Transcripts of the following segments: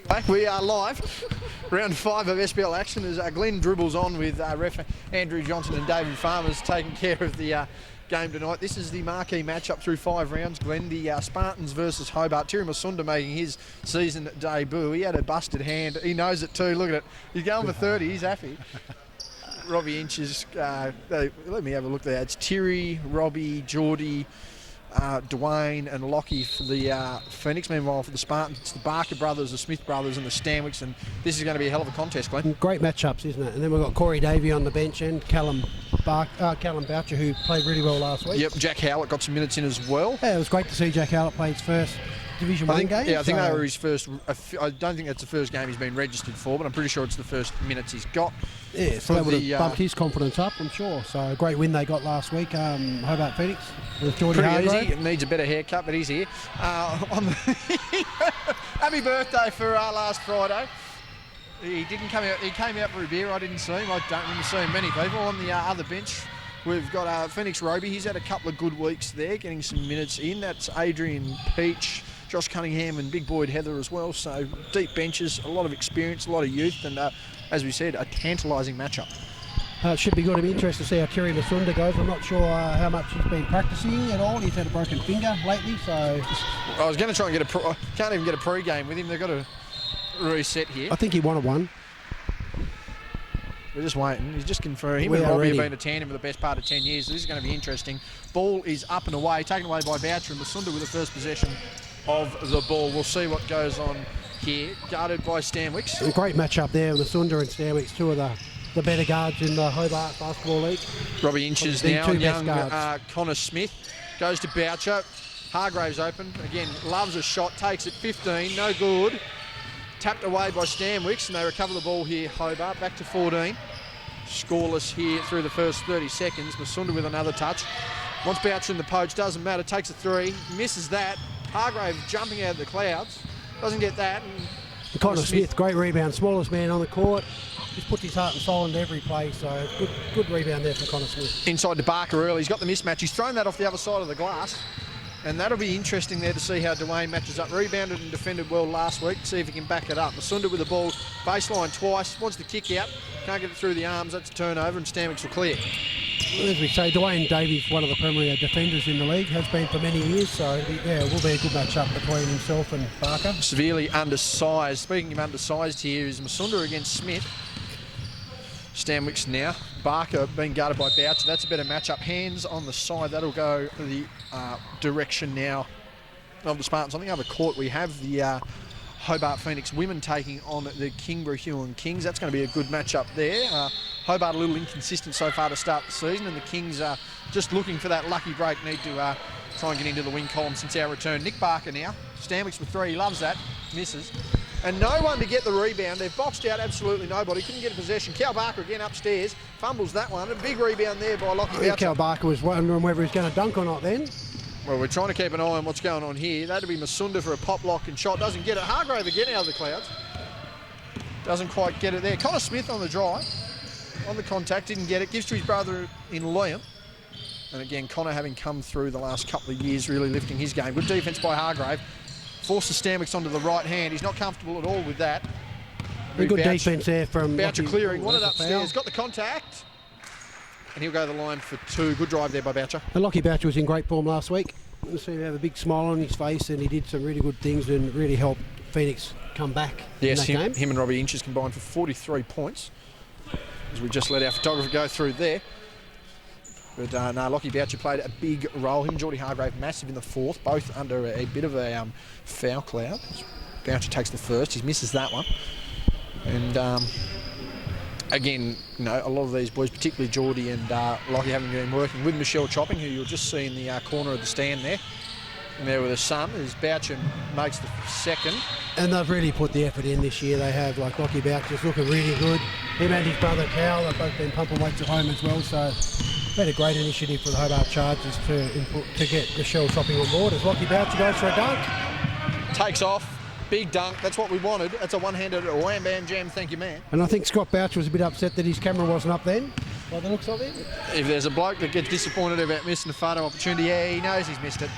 Back, we are live. Round 5 of SBL action as Glenn dribbles on with ref Andrew Johnson and David Farmers taking care of the game tonight. This is the marquee matchup through 5 rounds, Glenn. The Spartans versus Hobart. Terry Masunda making his season debut. He had a busted hand. He knows it too. Look at it. He's going for 30. He's happy. Robbie Inches. Let me have a look there. It's Terry, Robbie, Geordie, Dwayne and Lockie for the Phoenix. Meanwhile, for the Spartans, it's the Barker brothers, the Smith brothers and the Stanwicks, and this is going to be a hell of a contest, Glenn. Great matchups, isn't it? And then we've got Corey Davey on the bench and Callum Boucher, who played really well last week. Yep, Jack Howlett got some minutes in as well. Yeah, it was great to see Jack Howlett play his first Division 1 game. Yeah, I think they were his first. I don't think that's the first game he's been registered for, but I'm pretty sure it's the first minutes he's got. Yeah, so that would have bumped his confidence up, I'm sure. So a great win they got last week, Hobart Phoenix with Geordie Hargrave. Easy. Needs a better haircut, but he's here. Happy birthday for last Friday. He didn't come out. He came out for a beer. I didn't see him. I don't remember seeing many people on the other bench. We've got Phoenix Roby. He's had a couple of good weeks there, getting some minutes in. That's Adrian Peach, Josh Cunningham and Big Boyd Heather as well. So deep benches, a lot of experience, a lot of youth, and as we said, a tantalising matchup. It should be good. It'll be interesting to see how Terry Masunda goes. I'm not sure how much he's been practising at all. He's had a broken finger lately, so... I was going to try and can't even get a pre-game with him. They've got to reset here. I think he wanted one. We're just waiting. He's just confirmed. Him and Robbie have been a tandem for the best part of 10 years. This is going to be interesting. Ball is up and away, taken away by Boucher, and Masunda with the first possession of the ball. We'll see what goes on here. Guarded by Stanwicks. A great match up there with Masunda and Stanwicks, two of the better guards in the Hobart Basketball League. Robbie Inches now, young Connor Smith goes to Boucher. Hargrave's open. Again, loves a shot, takes it 15, no good. Tapped away by Stanwicks, and they recover the ball here, Hobart, back to 14. Scoreless here through the first 30 seconds. Masunda with another touch. Wants Boucher in the poach, doesn't matter, takes a 3, misses that. Hargrave jumping out of the clouds, doesn't get that. And Connor Smith, great rebound, smallest man on the court. Just puts his heart and soul into every play, so good rebound there from Connor Smith. Inside to Barker early, he's got the mismatch. He's thrown that off the other side of the glass. And that'll be interesting there to see how Dwayne matches up. Rebounded and defended well last week. See if he can back it up. Masunda with the ball, baseline twice. Wants the kick out. Can't get it through the arms. That's a turnover, and Stanwicks will clear. As we say, Dwayne Davies, one of the premier defenders in the league, has been for many years. So yeah, it will be a good match up between himself and Barker. Severely undersized. Speaking of undersized, here is Masunda against Smith. Stanwicks now. Barker being guarded by Boucher. That's a better matchup. Hands on the side. That'll go the direction now of the Spartans. On the other court, we have the Hobart Phoenix women taking on the Kingborough Huon Kings. That's going to be a good matchup there. Hobart a little inconsistent so far to start the season, and the Kings are just looking for that lucky break. Need to try and get into the win column since our return. Nick Barker now. Stanwicks with 3. He loves that. Misses. And no one to get the rebound. They've boxed out absolutely nobody. Couldn't get a possession. Cal Barker again upstairs. Fumbles that one. A big rebound there by Lockie Boucher. Cal Barker was wondering whether he's going to dunk or not then. Well, we're trying to keep an eye on what's going on here. That'll be Masunda for a pop lock and shot. Doesn't get it. Hargrave again out of the clouds. Doesn't quite get it there. Connor Smith on the drive. On the contact. Didn't get it. Gives to his brother in Liam. And again, Connor having come through the last couple of years, really lifting his game. Good defence by Hargrave. Forces Stanwicks onto the right hand. He's not comfortable at all with that. Good defence there from Boucher clearing. Wanted upstairs. Got the contact. And he'll go to the line for 2. Good drive there by Boucher. And Lockie Boucher was in great form last week. You see him have a big smile on his face, and he did some really good things and really helped Phoenix come back in that game. Him and Robbie Inches combined for 43 points. As we just let our photographer go through there. But no, Lockie Boucher played a big role. Him and Geordie Hargrave massive in the 4th, both under a bit of a foul cloud. Boucher takes the first. He misses that one. And again, you know, a lot of these boys, particularly Geordie and Lockie, haven't been working with Michelle Chopping, who you'll just see in the corner of the stand there. And there with her son, as Boucher makes the 2nd. And they've really put the effort in this year. They have, like Lockie Boucher's looking really good. Him and his brother Cal have both been pumping weights at home as well. So had a great initiative for the Hobart Chargers to get Michelle Chopping on board as Lockie Boucher goes for a dunk. Takes off. Big dunk. That's what we wanted. That's a one-handed wham bam jam. Thank you, man. And I think Scott Boucher was a bit upset that his camera wasn't up then, by the looks of it. If there's a bloke that gets disappointed about missing a photo opportunity, yeah, he knows he's missed it.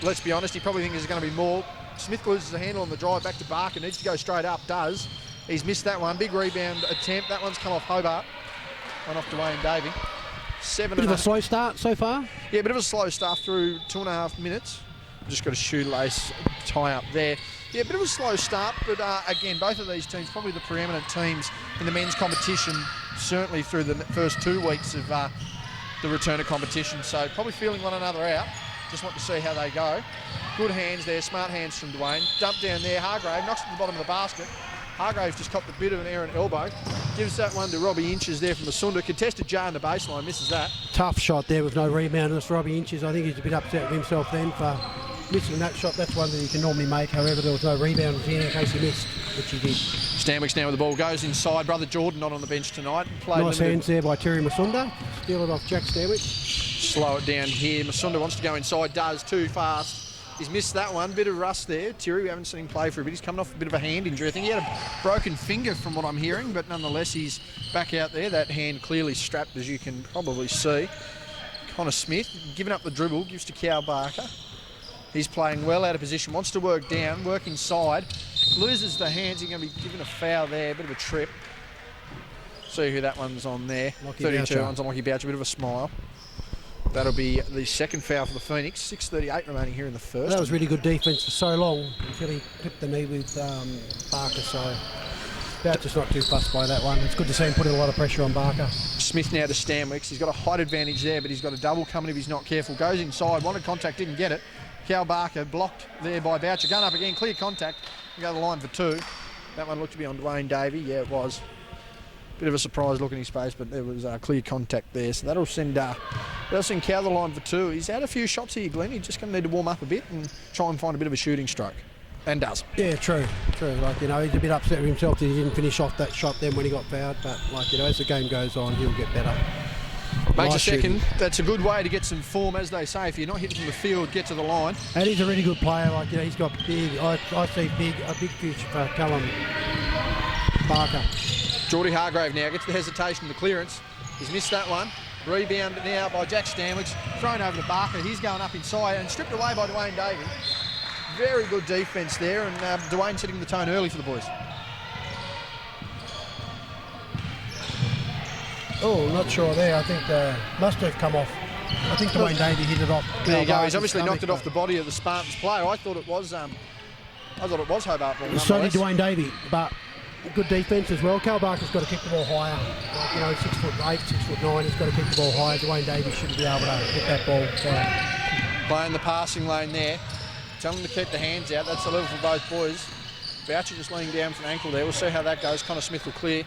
Let's be honest, he probably thinks there's going to be more. Smith loses the handle on the drive back to Barker. Needs to go straight up. Does. He's missed that one. Big rebound attempt. That one's come off Hobart. One off Dwayne Davey. Bit of a slow start so far. Yeah, a bit of a slow start through 2.5 minutes. Just got a shoelace tie up there. Yeah, a bit of a slow start, but again, both of these teams, probably the preeminent teams in the men's competition, certainly through the first 2 weeks of the return of competition. So probably feeling one another out. Just want to see how they go. Good hands there, smart hands from Dwayne. Dump down there, Hargrave knocks it to the bottom of the basket. Hargrave's just copped a bit of an errant elbow. Gives that one to Robbie Inches there from the Sunda. Contested jar in the baseline, misses that. Tough shot there with no rebound. This Robbie Inches, I think he's a bit upset with himself then for missing that shot. That's one that he can normally make. However, there was no rebound in case he missed, which he did. Stanwick's now with the ball, goes inside. Brother Jordan not on the bench tonight. Nice hands there by Terry Masunda. Steal it off Jack Stanwick. Slow it down here. Masunda wants to go inside, does, too fast. He's missed that one. Bit of rust there. Terry, we haven't seen him play for a bit. He's coming off a bit of a hand injury. I think he had a broken finger from what I'm hearing, but nonetheless, he's back out there. That hand clearly strapped, as you can probably see. Connor Smith giving up the dribble, gives to Cal Barker. He's playing well out of position, wants to work down, work inside. Loses the hands. He's going to be given a foul there. A bit of a trip. See who that one's on there. Lockie 32 Boucher. one's on Lockie Boucher. A bit of a smile. That'll be the second foul for the Phoenix. 6:38 remaining here in the first. That was really good defence for so long until he clipped the knee with Barker. So Boucher's not too fussed by that one. It's good to see him putting a lot of pressure on Barker. Smith now to Stanwicks. He's got a height advantage there, but he's got a double coming if he's not careful. Goes inside, wanted contact, didn't get it. Cal Barker blocked there by Boucher. Gun up again, clear contact. Go to the line for 2. That one looked to be on Dwayne Davey. Yeah, it was. Bit of a surprise look in his face, but there was clear contact there. So that'll send Cal to the line for 2. He's had a few shots here, Glenn. He's just going to need to warm up a bit and try and find a bit of a shooting stroke. And does. Yeah, true. Like, you know, he's a bit upset with himself that he didn't finish off that shot then when he got fouled. But, like, you know, as the game goes on, he'll get better. Makes Nice a second. shooting. That's a good way to get some form, as they say. If you're not hitting from the field, get to the line. And he's a really good player. Like, you know, he's got big. I see a big future for Callum Barker. Geordie Hargrave now gets the hesitation and the clearance. He's missed that one. Rebound now by Jack Stanwicks. Thrown over to Barker. He's going up inside and stripped away by Dwayne Davey. Very good defence there, and Dwayne setting the tone early for the boys. Oh, not sure there. I think must have come off. I think Dwayne Davey hit it off. There you go. He's obviously knocked it off the body of the Spartans player. I thought it was Hobart ball. So did Dwayne Davey, but good defence as well. Cal Barker's got to kick the ball higher. Like, you know, 6'8", 6'9", he's got to kick the ball higher. Dwayne Davey shouldn't be able to hit that ball. So. Playing the passing lane there. Tell them to keep the hands out. That's the level for both boys. Boucher just laying down for an ankle there. We'll see how that goes. Connor Smith will clear.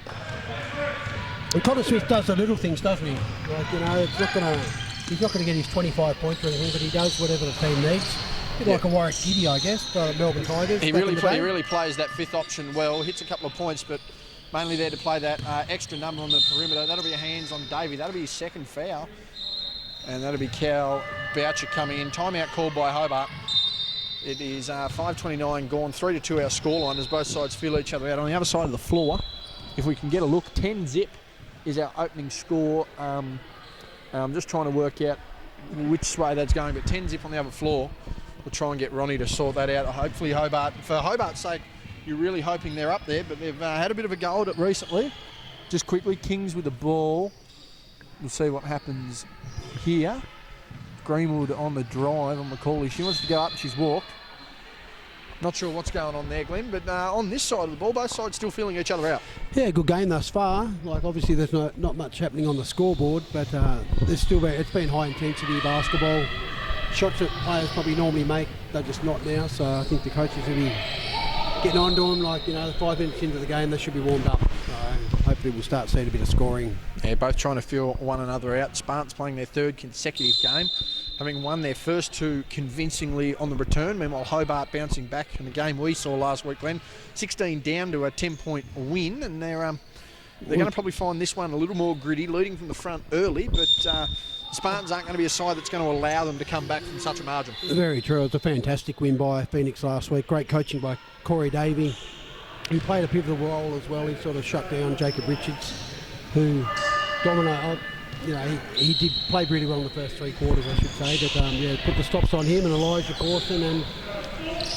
And Connor Smith does the little things, doesn't he? Like, you know, he's not going to get his 25 points or anything, but he does whatever the team needs. A bit like a Warwick Giddy, I guess, Melbourne Tigers. He really plays that fifth option well. Hits a couple of points, but mainly there to play that extra number on the perimeter. That'll be a hands on Davey. That'll be his second foul. And that'll be Cal Boucher coming in. Timeout called by Hobart. It is 5:29 gone, 3-2 our scoreline as both sides feel each other out. On the other side of the floor, if we can get a look, 10-zip is our opening score. I'm just trying to work out which way that's going, but 10-zip on the other floor. We'll try and get Ronnie to sort that out. Hopefully Hobart, for Hobart's sake, you're really hoping they're up there, but they've had a bit of a go at it recently. Just quickly, Kings with the ball. We'll see what happens here. Greenwood on the drive on Macaulay. She wants to go up, she's walked. Not sure what's going on there, Glenn, but on this side of the ball, both sides still feeling each other out. Yeah, good game thus far. Like, obviously there's not much happening on the scoreboard, but there's still it's been high intensity basketball. Shots that players probably normally make, they're just not now. So I think the coaches will be getting on to them. Like, you know, 5 minutes into the game, they should be warmed up. So hopefully we'll start seeing a bit of scoring. Yeah, both trying to feel one another out. Spartans playing their third consecutive game, having won their first 2 convincingly on the return. Meanwhile, Hobart bouncing back in the game we saw last week, Glenn. 16 down to a 10-point win, and they're going to probably find this one a little more gritty, leading from the front early, but the Spartans aren't going to be a side that's going to allow them to come back from such a margin. Very true. It was a fantastic win by Phoenix last week. Great coaching by Corey Davey, who played a pivotal role as well. He sort of shut down Jacob Richards, who dominated. You know, he did play really well in the first 3 quarters, I should say. But put the stops on him and Elijah Corson, and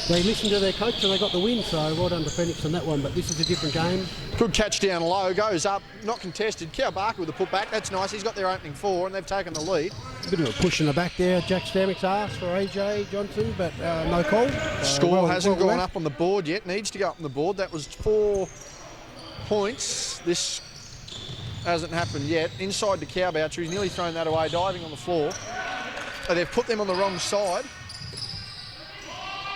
They listened to their coach and they got the win, so well done to Phoenix on that one, but this is a different game. Good catch down low, goes up, not contested. Cow Barker with a putback, that's nice. He's got their opening 4 and they've taken the lead. A bit of a push in the back there. Jack Stammick's asked for AJ Johnson, but no call. Score hasn't gone up on the board yet, needs to go up on the board. That was 4 points. This hasn't happened yet. Inside to Cow Boucher, he's nearly thrown that away, diving on the floor. So they've put them on the wrong side.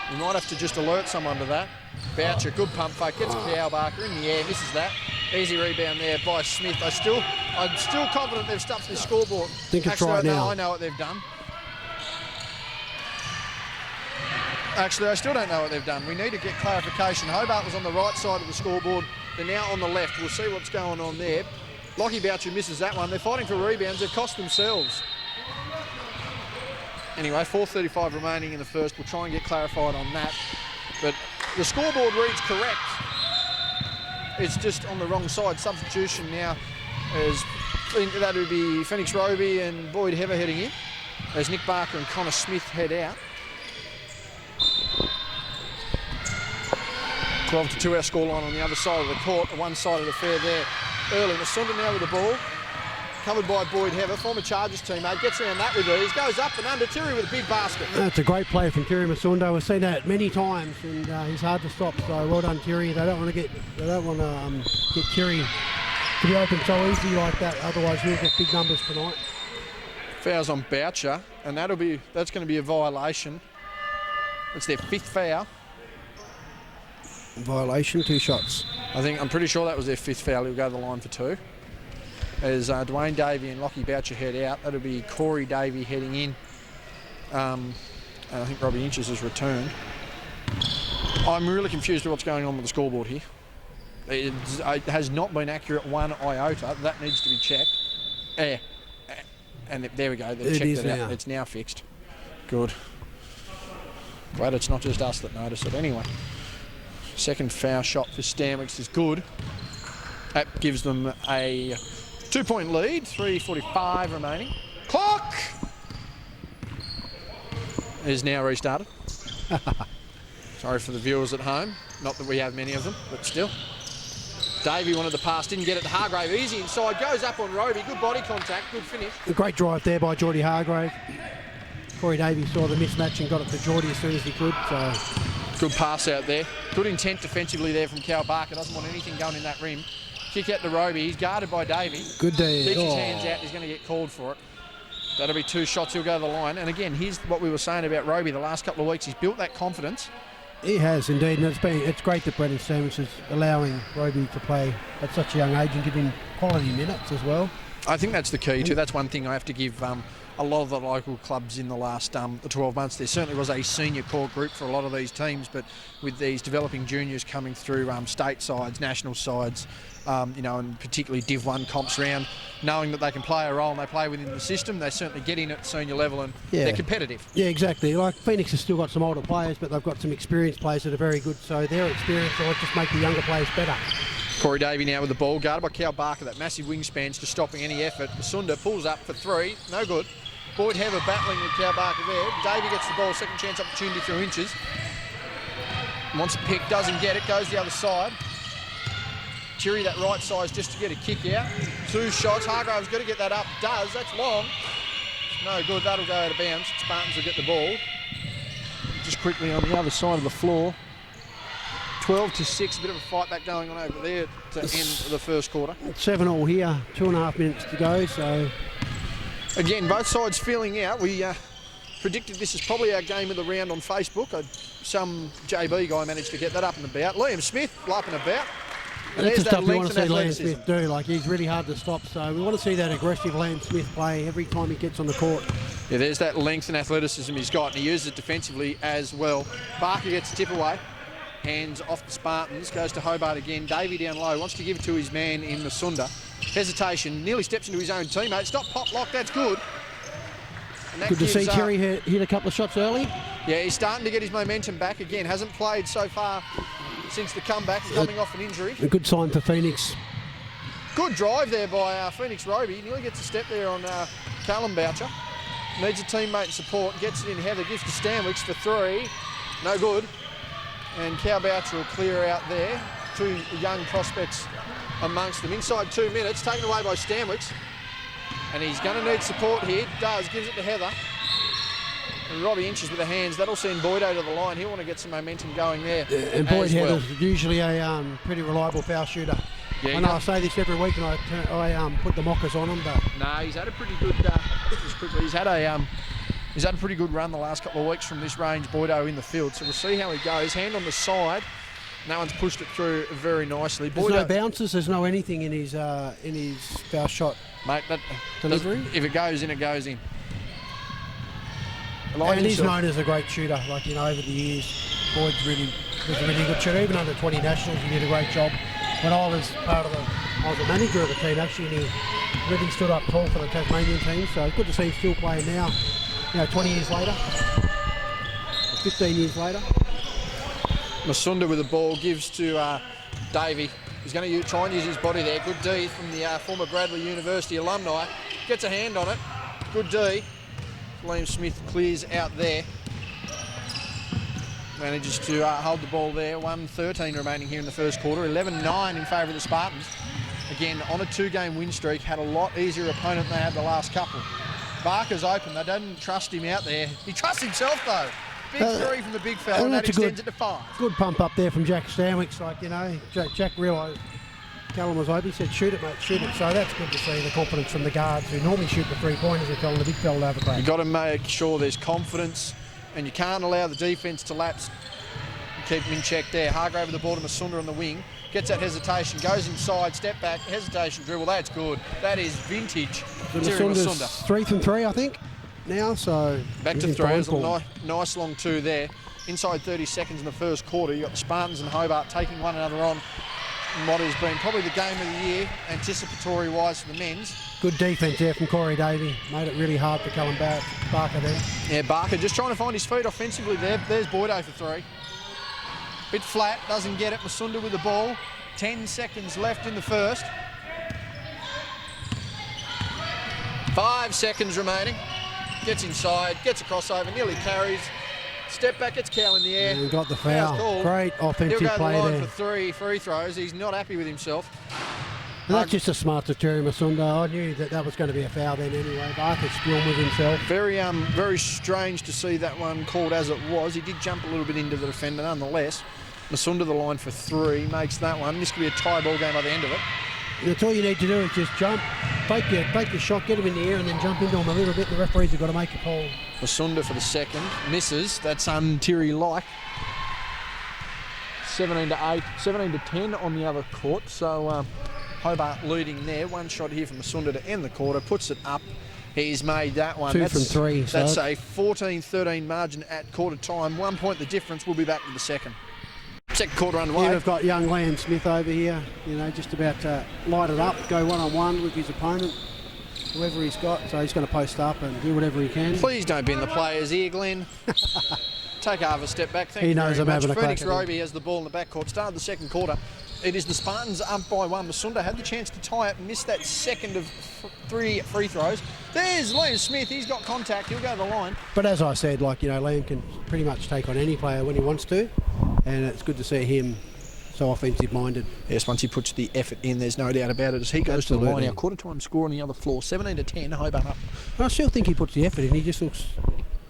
You might have to just alert someone to that. Boucher, good pump fake, gets Cow Barker in the air, misses that. Easy rebound there by Smith. I'm still confident they've stuffed this scoreboard. Think it's right now. I know what they've done. Actually, I still don't know what they've done. We need to get clarification. Hobart was on the right side of the scoreboard. They're now on the left. We'll see what's going on there. Lockie Boucher misses that one. They're fighting for rebounds. They've cost themselves. Anyway, 4:35 remaining in the first. We'll try and get clarified on that. But the scoreboard reads correct. It's just on the wrong side. Substitution now is that would be Phoenix Roby and Boyd Heather heading in as Nick Barker and Connor Smith head out. 12-2 our scoreline on the other side of the court. The one side of the fair there. Early Masunda now with the ball. Covered by Boyd Heather, former Chargers teammate, gets around that with ease, goes up and under. Terry with a big basket. That's a great play from Terry Masunda. We've seen that many times, and he's hard to stop. So well done, Terry. They don't want to get Terry to be open so easy like that. Otherwise, he'll get big numbers tonight. Fouls on Boucher, and that's going to be a violation. It's their 5th foul. Violation, 2 shots. I'm pretty sure that was their 5th foul. He'll go to the line for 2. As Dwayne Davey and Lockie Boucher head out, that'll be Corey Davey heading in. And I think Robbie Inches has returned. I'm really confused with what's going on with the scoreboard here. It has not been accurate one iota. That needs to be checked. And there we go. They've checked it out. It's now fixed. Good. Glad it's not just us that notice it. Anyway, second foul shot for Stanwicks is good. That gives them a 2-point lead, 3:45 remaining. Clock is now restarted. Sorry for the viewers at home. Not that we have many of them, but still. Davey wanted the pass, didn't get it to Hargrave. Easy inside, goes up on Roby. Good body contact, good finish. A great drive there by Geordie Hargrave. Corey Davey saw the mismatch and got it to Geordie as soon as he could. So good pass out there. Good intent defensively there from Cal Barker. Doesn't want anything going in that rim. Kick out to Roby. He's guarded by Davey. Good day. Keeps his hands out. He's going to get called for it. That'll be 2 shots. He'll go to the line. And again, here's what we were saying about Roby the last couple of weeks. He's built that confidence. He has indeed, and it's great that Brendan Stevens is allowing Roby to play at such a young age and giving quality minutes as well. I think that's the key too. That's one thing I have to give a lot of the local clubs in the last 12 months. There certainly was a senior core group for a lot of these teams, but with these developing juniors coming through state sides, national sides, and particularly Div 1 comps round, knowing that they can play a role and they play within the system, they certainly get in at senior level and they're competitive. Yeah, exactly. Like Phoenix has still got some older players, but they've got some experienced players that are very good, so their experience will just make the younger players better. Corey Davey now with the ball, guarded by Cal Barker. That massive wingspan's just stopping any effort. Masunda pulls up for 3, no good. Boyd Heather battling with Cal Barker there. Davey gets the ball, second chance opportunity through Inches. Wants a pick, doesn't get it, goes the other side. Cherry that right size just to get a kick out. 2 shots, Hargrave's got to get that up, does, that's long. No good, that'll go out of bounds. Spartans will get the ball. Just quickly on the other side of the floor. 12-6, a bit of a fight back going on over there to end the first quarter. 7-all here, 2.5 minutes to go, so... Again, both sides feeling out. We predicted this is probably our game of the round on Facebook. Some JB guy managed to get that up and about. Liam Smith up and about. And that's there's the that stuff we want length to and see Liam athleticism. Smith do. Like, he's really hard to stop, so we want to see that aggressive Liam Smith play every time he gets on the court. Yeah, there's that length and athleticism he's got, and he uses it defensively as well. Barker gets a tip away. Hands off the Spartans, goes to Hobart again. Davey down low, wants to give it to his man in Masunda. Hesitation, nearly steps into his own teammate. Stop, pop, lock, that's good. Good to see Terry hit a couple of shots early. Yeah, he's starting to get his momentum back again. Hasn't played so far since the comeback, coming off an injury. A good sign for Phoenix. Good drive there by Phoenix Roby. Nearly gets a step there on Callum Boucher. Needs a teammate support, gets it in Heather, gives to Stanwicks for 3. No good. And Cowboucher will clear out there. Two young prospects amongst them. Inside 2 minutes, taken away by Stanwicks. And he's going to need support here. Does, gives it to Heather. And Robbie Inches with the hands. That'll send Boydo to the line. He'll want to get some momentum going there. And Boyd Heather's usually a pretty reliable foul shooter. Yeah, I know I say this every week, and I put the mockers on him, but no, he's had a pretty good. He's had a pretty good run the last couple of weeks from this range. Boydo in the field, so we'll see how he goes. Hand on the side. No one's pushed it through very nicely. There's no bounces. There's no anything in his foul shot, mate. Delivery. If it goes in, it goes in. And he's known as a great shooter. Like, you know, over the years, Boyd's was a really good shooter. Even under 20 nationals, he did a great job. When I was I was a manager of the team actually, and he really stood up tall for the Tasmanian team. So it's good to see him still playing now. You know, 20 years later, 15 years later. Masunda with the ball gives to Davey. He's going to try and use his body there. Good D from the former Bradley University alumni. Gets a hand on it. Good D. Liam Smith clears out there. Manages to hold the ball there. 1:13 remaining here in the first quarter. 11-9 in favour of the Spartans. Again, on a 2-game win streak. Had a lot easier opponent than they had the last couple. Barker's open. They don't trust him out there. He trusts himself though. Big three from the big fella, and that extends it to 5. Good pump up there from Jack Stanwicks. Like, you know, Jack realised Callum was open. He said, shoot it, mate, shoot it. So that's good to see the confidence from the guards who normally shoot the 3-pointers. They're telling the big fella to have a crack. You've got to make sure there's confidence, and you can't allow the defence to lapse. Keep him in check there. Hargrave with the ball to Masunda on the wing. Gets that hesitation, goes inside, step back, hesitation dribble. That's good. That is vintage. Masunda. 3 from 3, I think, now. So back to 3. There's a nice long 2 there. Inside 30 seconds in the first quarter, you've got the Spartans and Hobart taking one another on in what has been probably the game of the year, anticipatory-wise for the men's. Good defence there from Corey Davey. Made it really hard for Callum Barker there. Yeah, Barker just trying to find his feet offensively there. There's Boydo for 3. Bit flat, doesn't get it. Masunda with the ball. 10 seconds left in the first. 5 seconds remaining. Gets inside, gets a crossover, nearly carries. Step back, gets Cow in the air. He got the foul. Great offensive play there. He'll go to the line there. for 3 free throws. He's not happy with himself. And that's just a smart to Terry Masunda. I knew that was going to be a foul then anyway. Barker's still with himself. Very strange to see that one called as it was. He did jump a little bit into the defender nonetheless. Masunda the line for 3, makes that one. This could be a tie ball game by the end of it. That's all you need to do is just jump, take your shot, get him in the air, and then jump into him a little bit. The referees have got to make a call. Masunda for the second, misses. That's Terry-like. 17-8, 17-10 on the other court. So Hobart leading there. One shot here from Masunda to end the quarter, puts it up. He's made that one. 2 from 3. That's a 14-13 margin at quarter time. 1 point the difference. We'll be back with the second. Second quarter underway. Yeah, we've got young Liam Smith over here, you know, just about to light it up, go one-on-one with his opponent, whoever he's got. So he's going to post up and do whatever he can. Please don't bend the players here, Glenn. Take half a step back. Thank you very much. Phoenix Roby has the ball in the backcourt. Started the second quarter. It is the Spartans up by 1. Masunda had the chance to tie it, missed that second of 3 free throws. There's Liam Smith. He's got contact. He'll go to the line. But as I said, like, you know, Liam can pretty much take on any player when he wants to, and it's good to see him so offensive-minded. Yes, once he puts the effort in, there's no doubt about it. As he goes to the line, our quarter-time score on the other floor, 17-10, Hobart up. I still think he puts the effort in. He just looks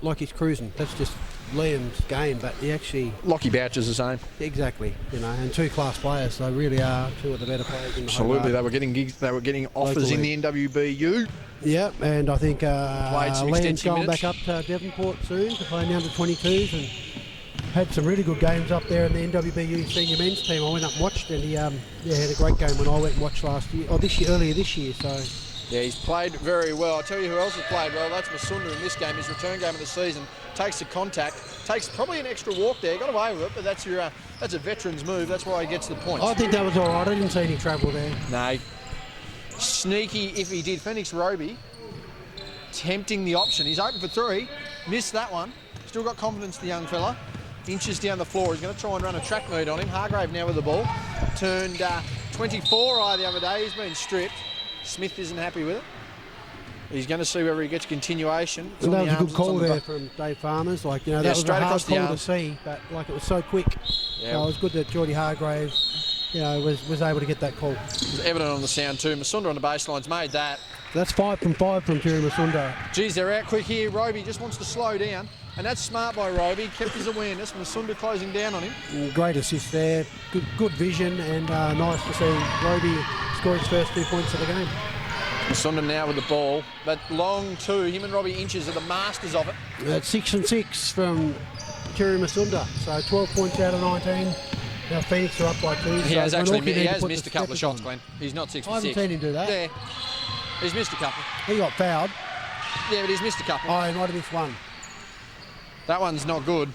like he's cruising. That's just Liam's game, but he actually... Lockie Boucher's the same. Exactly, you know, and 2 class players. They really are 2 of the better players in the Absolutely, Hobart. they were getting gigs, they were getting offers in the NWBU. Yeah, and I think Liam's going minutes. back up to Devonport soon to play in the under-22s, and had some really good games up there in the NWBU senior men's team. I went up and watched, and he had a great game when I went and watched earlier this year. So yeah, he's played very well. I'll tell you who else has played well. That's Masunda in this game, his return game of the season. Takes the contact, takes probably an extra walk there. Got away with it, but that's a veteran's move. That's why he gets the points. I think that was all right. I didn't see any trouble there. No. Sneaky if he did. Phoenix Roby tempting the option. He's open for 3. Missed that one. Still got confidence, the young fella. Inches down the floor. He's going to try and run a track meet on him. Hargrave now with the ball. Turned 24 the other day. He's been stripped. Smith isn't happy with it. He's going to see whether he gets continuation. And that was a good call there from Dave Farmers. Like, you know, that was a hard call to see, but like, it was so quick. Yeah. So it was good that Geordie Hargrave, was able to get that call. It was evident on the sound too. Masunda on the baseline's made that. That's 5 from 5 from Jerry Masunda. Geez, they're out quick here. Roby just wants to slow down, and that's smart by Roby. Kept his awareness. Masunda closing down on him. Great assist there. Good vision, and nice to see Roby score his first 2 points of the game. Masunda now with the ball. That long two, him and Robbie Inches are the masters of it. That's 6 and 6 from Jerry Masunda. So 12 points out of 19. Now Phoenix are up by 2. He has Glenorchy missed a couple of shots, Glenn. He's not 6 for 6. I haven't seen him do that. Yeah, he's missed a couple. He got fouled. Yeah, but he's missed a couple. Oh, he might have missed one. That one's not good.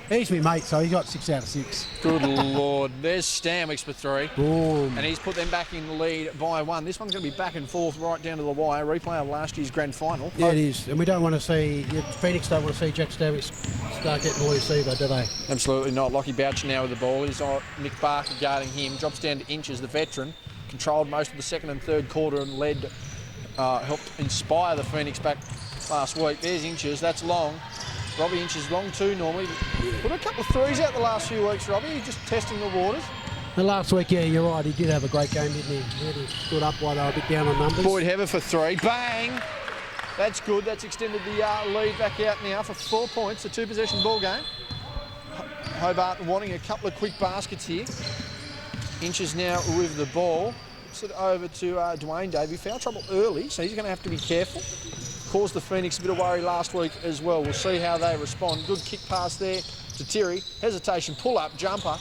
He's my mate, so he got 6 out of 6. Good Lord. There's Stanwicks for 3. Boom. And he's put them back in the lead by 1. This one's going to be back and forth right down to the wire. Replay of last year's grand final. Yeah, it is. And we don't want to see, Phoenix don't want to see Jack Stanwicks start getting loose either, do they? Absolutely not. Lockie Boucher now with the ball. He's Nick Barker guarding him. Drops down to Inches, the veteran. Controlled most of the second and third quarter and helped inspire the Phoenix back last week. There's Inches. That's long. Robbie Inches long too normally. Put a couple of threes out the last few weeks, Robbie. He's just testing the waters. The last week, yeah, you're right. He did have a great game, didn't he? He really stood up while they were a bit down on numbers. Boyd Heather for 3. Bang! That's good. That's extended the lead back out now for 4 points. A 2-possession ball game. Hobart wanting a couple of quick baskets here. Inches now with the ball. Puts it over to Dwayne Davey. Foul trouble early, so he's going to have to be careful. Caused the Phoenix a bit of worry last week as well. We'll see how they respond. Good kick pass there to Terry. Hesitation, pull-up, jumper.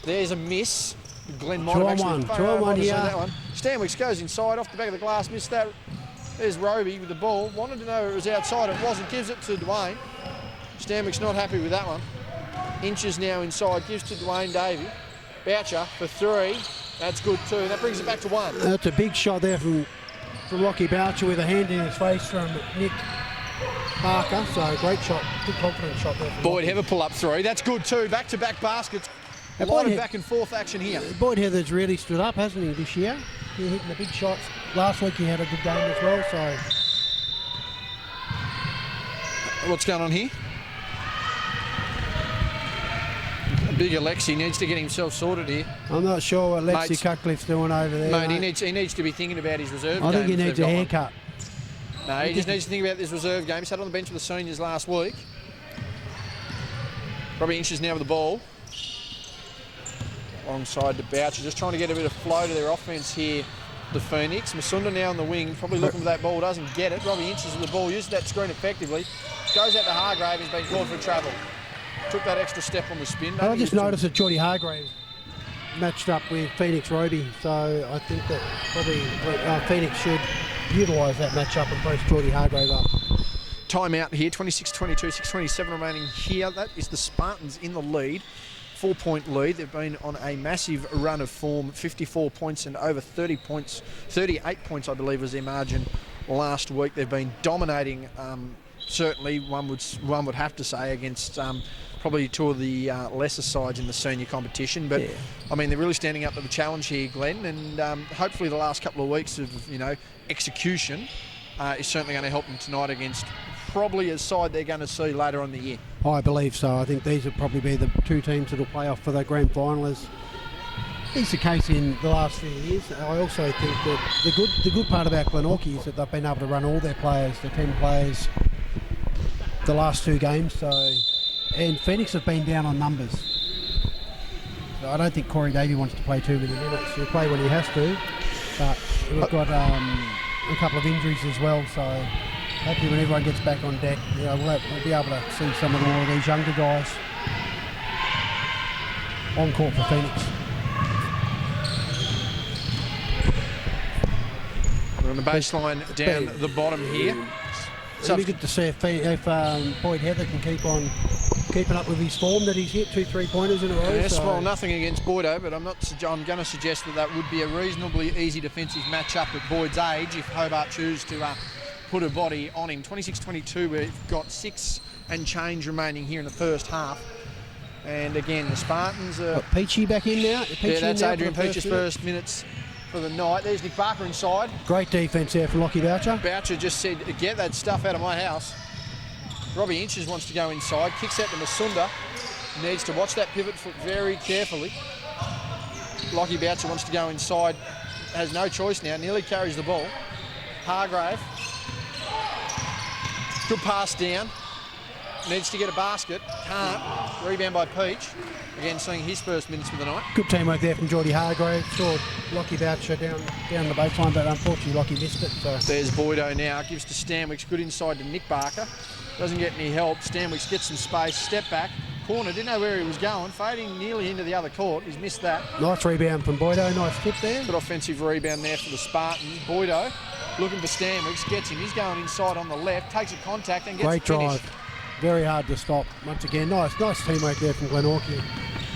There's a miss. Glenn might have actually... Draw one here. That one. Stanwicks goes inside, off the back of the glass, missed that. There's Roby with the ball. Wanted to know it was outside. It wasn't. Gives it to Dwayne. Stanwicks not happy with that one. Inches now inside. Gives to Dwayne Davey. Boucher for 3. That's good too. That brings it back to 1. That's a big shot there from Lockie Boucher with a hand in his face from Nick Barker. So great shot. Good confident shot there. Boyd Heather pull up 3. That's good too. Back-to-back baskets. A lot of back and forth action here. Boyd Heather's really stood up, hasn't he, this year? He's hitting the big shots. Last week he had a good game as well, so... What's going on here? Big Alexi needs to get himself sorted here. I'm not sure what Lexi Cutcliffe's doing over there. Mate, he needs to be thinking about his reserve game. I think he needs a haircut. No, he just needs to think about this reserve game. He sat on the bench with the seniors last week. Robbie Inches now with the ball. Alongside to Boucher, just trying to get a bit of flow to their offence here, the Phoenix. Masunda now on the wing, probably looking for that ball, doesn't get it. Robbie Inches with the ball, uses that screen effectively. Goes out to Hargrave, he's been called for travel. Took that extra step on the spin. I just noticed that Geordie Hargrave matched up with Phoenix Roby, so I think that probably Phoenix should utilise that matchup and post Geordie Hargrave up. Timeout here, 26-22, 6:27 remaining here. That is the Spartans in the lead. 4-point lead. They've been on a massive run of form, 54 points and over 30 points, 38 points I believe was their margin last week. They've been dominating, certainly one would have to say, against probably two of the lesser sides in the senior competition. But, yeah. I mean, they're really standing up to the challenge here, Glenn, and hopefully the last couple of weeks of, execution is certainly going to help them tonight against probably a side they're going to see later on in the year. I believe so. I think these will probably be the two teams that will play off for the grand final, as is the case in the last few years. I also think that the good part about Glenorchy is that they've been able to run all their players, the 10 players, the last 2 games. And Phoenix have been down on numbers. So I don't think Corey Davey wants to play too many minutes. He'll play when he has to, but we've got a couple of injuries as well, so hopefully when everyone gets back on deck, we'll be able to see some of more of these younger guys on court for Phoenix. We're on the baseline down the bottom here. It'll be good to see if Boyd Heather can keep on keeping up with his form that he's hit 2 3-pointers in a row. Yes, well, nothing against Boydo, but I'm going to suggest that would be a reasonably easy defensive matchup at Boyd's age if Hobart choose to put a body on him. 26-22, we've got 6 and change remaining here in the first half. And again, the Spartans are... Peachy back in now? Yeah, that's Adrian Peach's first minutes for the night. There's Nick Barker inside. Great defence there from Lockie Boucher. Boucher just said, get that stuff out of my house. Robbie Inches wants to go inside, kicks out to Masunda. needs to watch that pivot foot very carefully. Lockie Boucher wants to go inside, has no choice now, nearly carries the ball. Hargrave, good pass down, needs to get a basket, can't, rebound by Peach. Again, seeing his first minutes for the night. Good teamwork there from Geordie Hargrave. Saw Lockie Boucher down the baseline, but unfortunately Lockie missed it. So. There's Boydo now, gives to Stanwicks, good inside to Nick Barker. Doesn't get any help. Stanwicks gets some space, step back, corner, didn't know where he was going, fading nearly into the other court. He's missed that. Nice rebound from Boydo, nice tip there. Good offensive rebound there for the Spartans. Boydo looking for Stanwicks, gets him. He's going inside on the left, takes a contact and gets Great finished. drive. Very hard to stop. Once again, nice teamwork there from Glenorchy.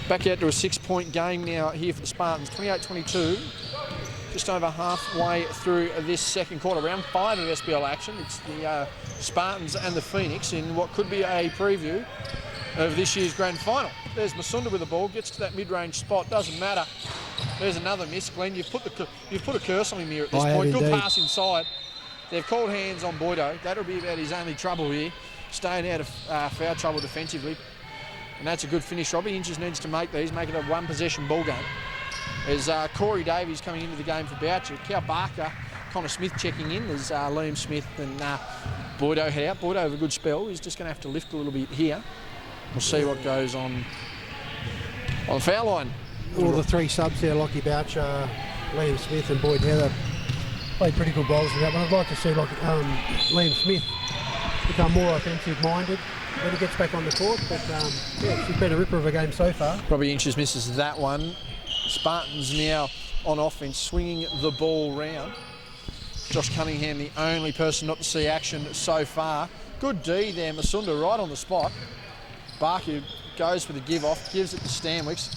Back out to a 6-point game now here for the Spartans, 28-22. Just over halfway through this second quarter. Round 5 of SBL action. It's the Spartans and the Phoenix in what could be a preview of this year's grand final. There's Masunda with the ball, gets to that mid-range spot, doesn't matter. There's another miss, Glenn. You've put a curse on him here at this point. Good pass inside. They've called hands on Boydo. That'll be about his only trouble here. Staying out of foul trouble defensively. And that's a good finish. Robbie Inches needs to make these, make it a one-possession ball game. There's Corey Davies coming into the game for Boucher. Cal Barker, Connor Smith checking in. There's Liam Smith and Boydo head out. Boydo have a good spell. He's just going to have to lift a little bit here. We'll see what goes on the foul line. All the three subs there, Lockie Boucher, Liam Smith and Boyd Heather, played pretty good roles in that one. I'd like to see Liam Smith become more offensive minded when he gets back on the court, but yeah, it's been a ripper of a game so far. Robbie Inches misses that one. Spartans now on offense, swinging the ball round. Josh Cunningham, the only person not to see action so far. Good D there, Masunda right on the spot. Barker goes for the give off, gives it to Stanwicks.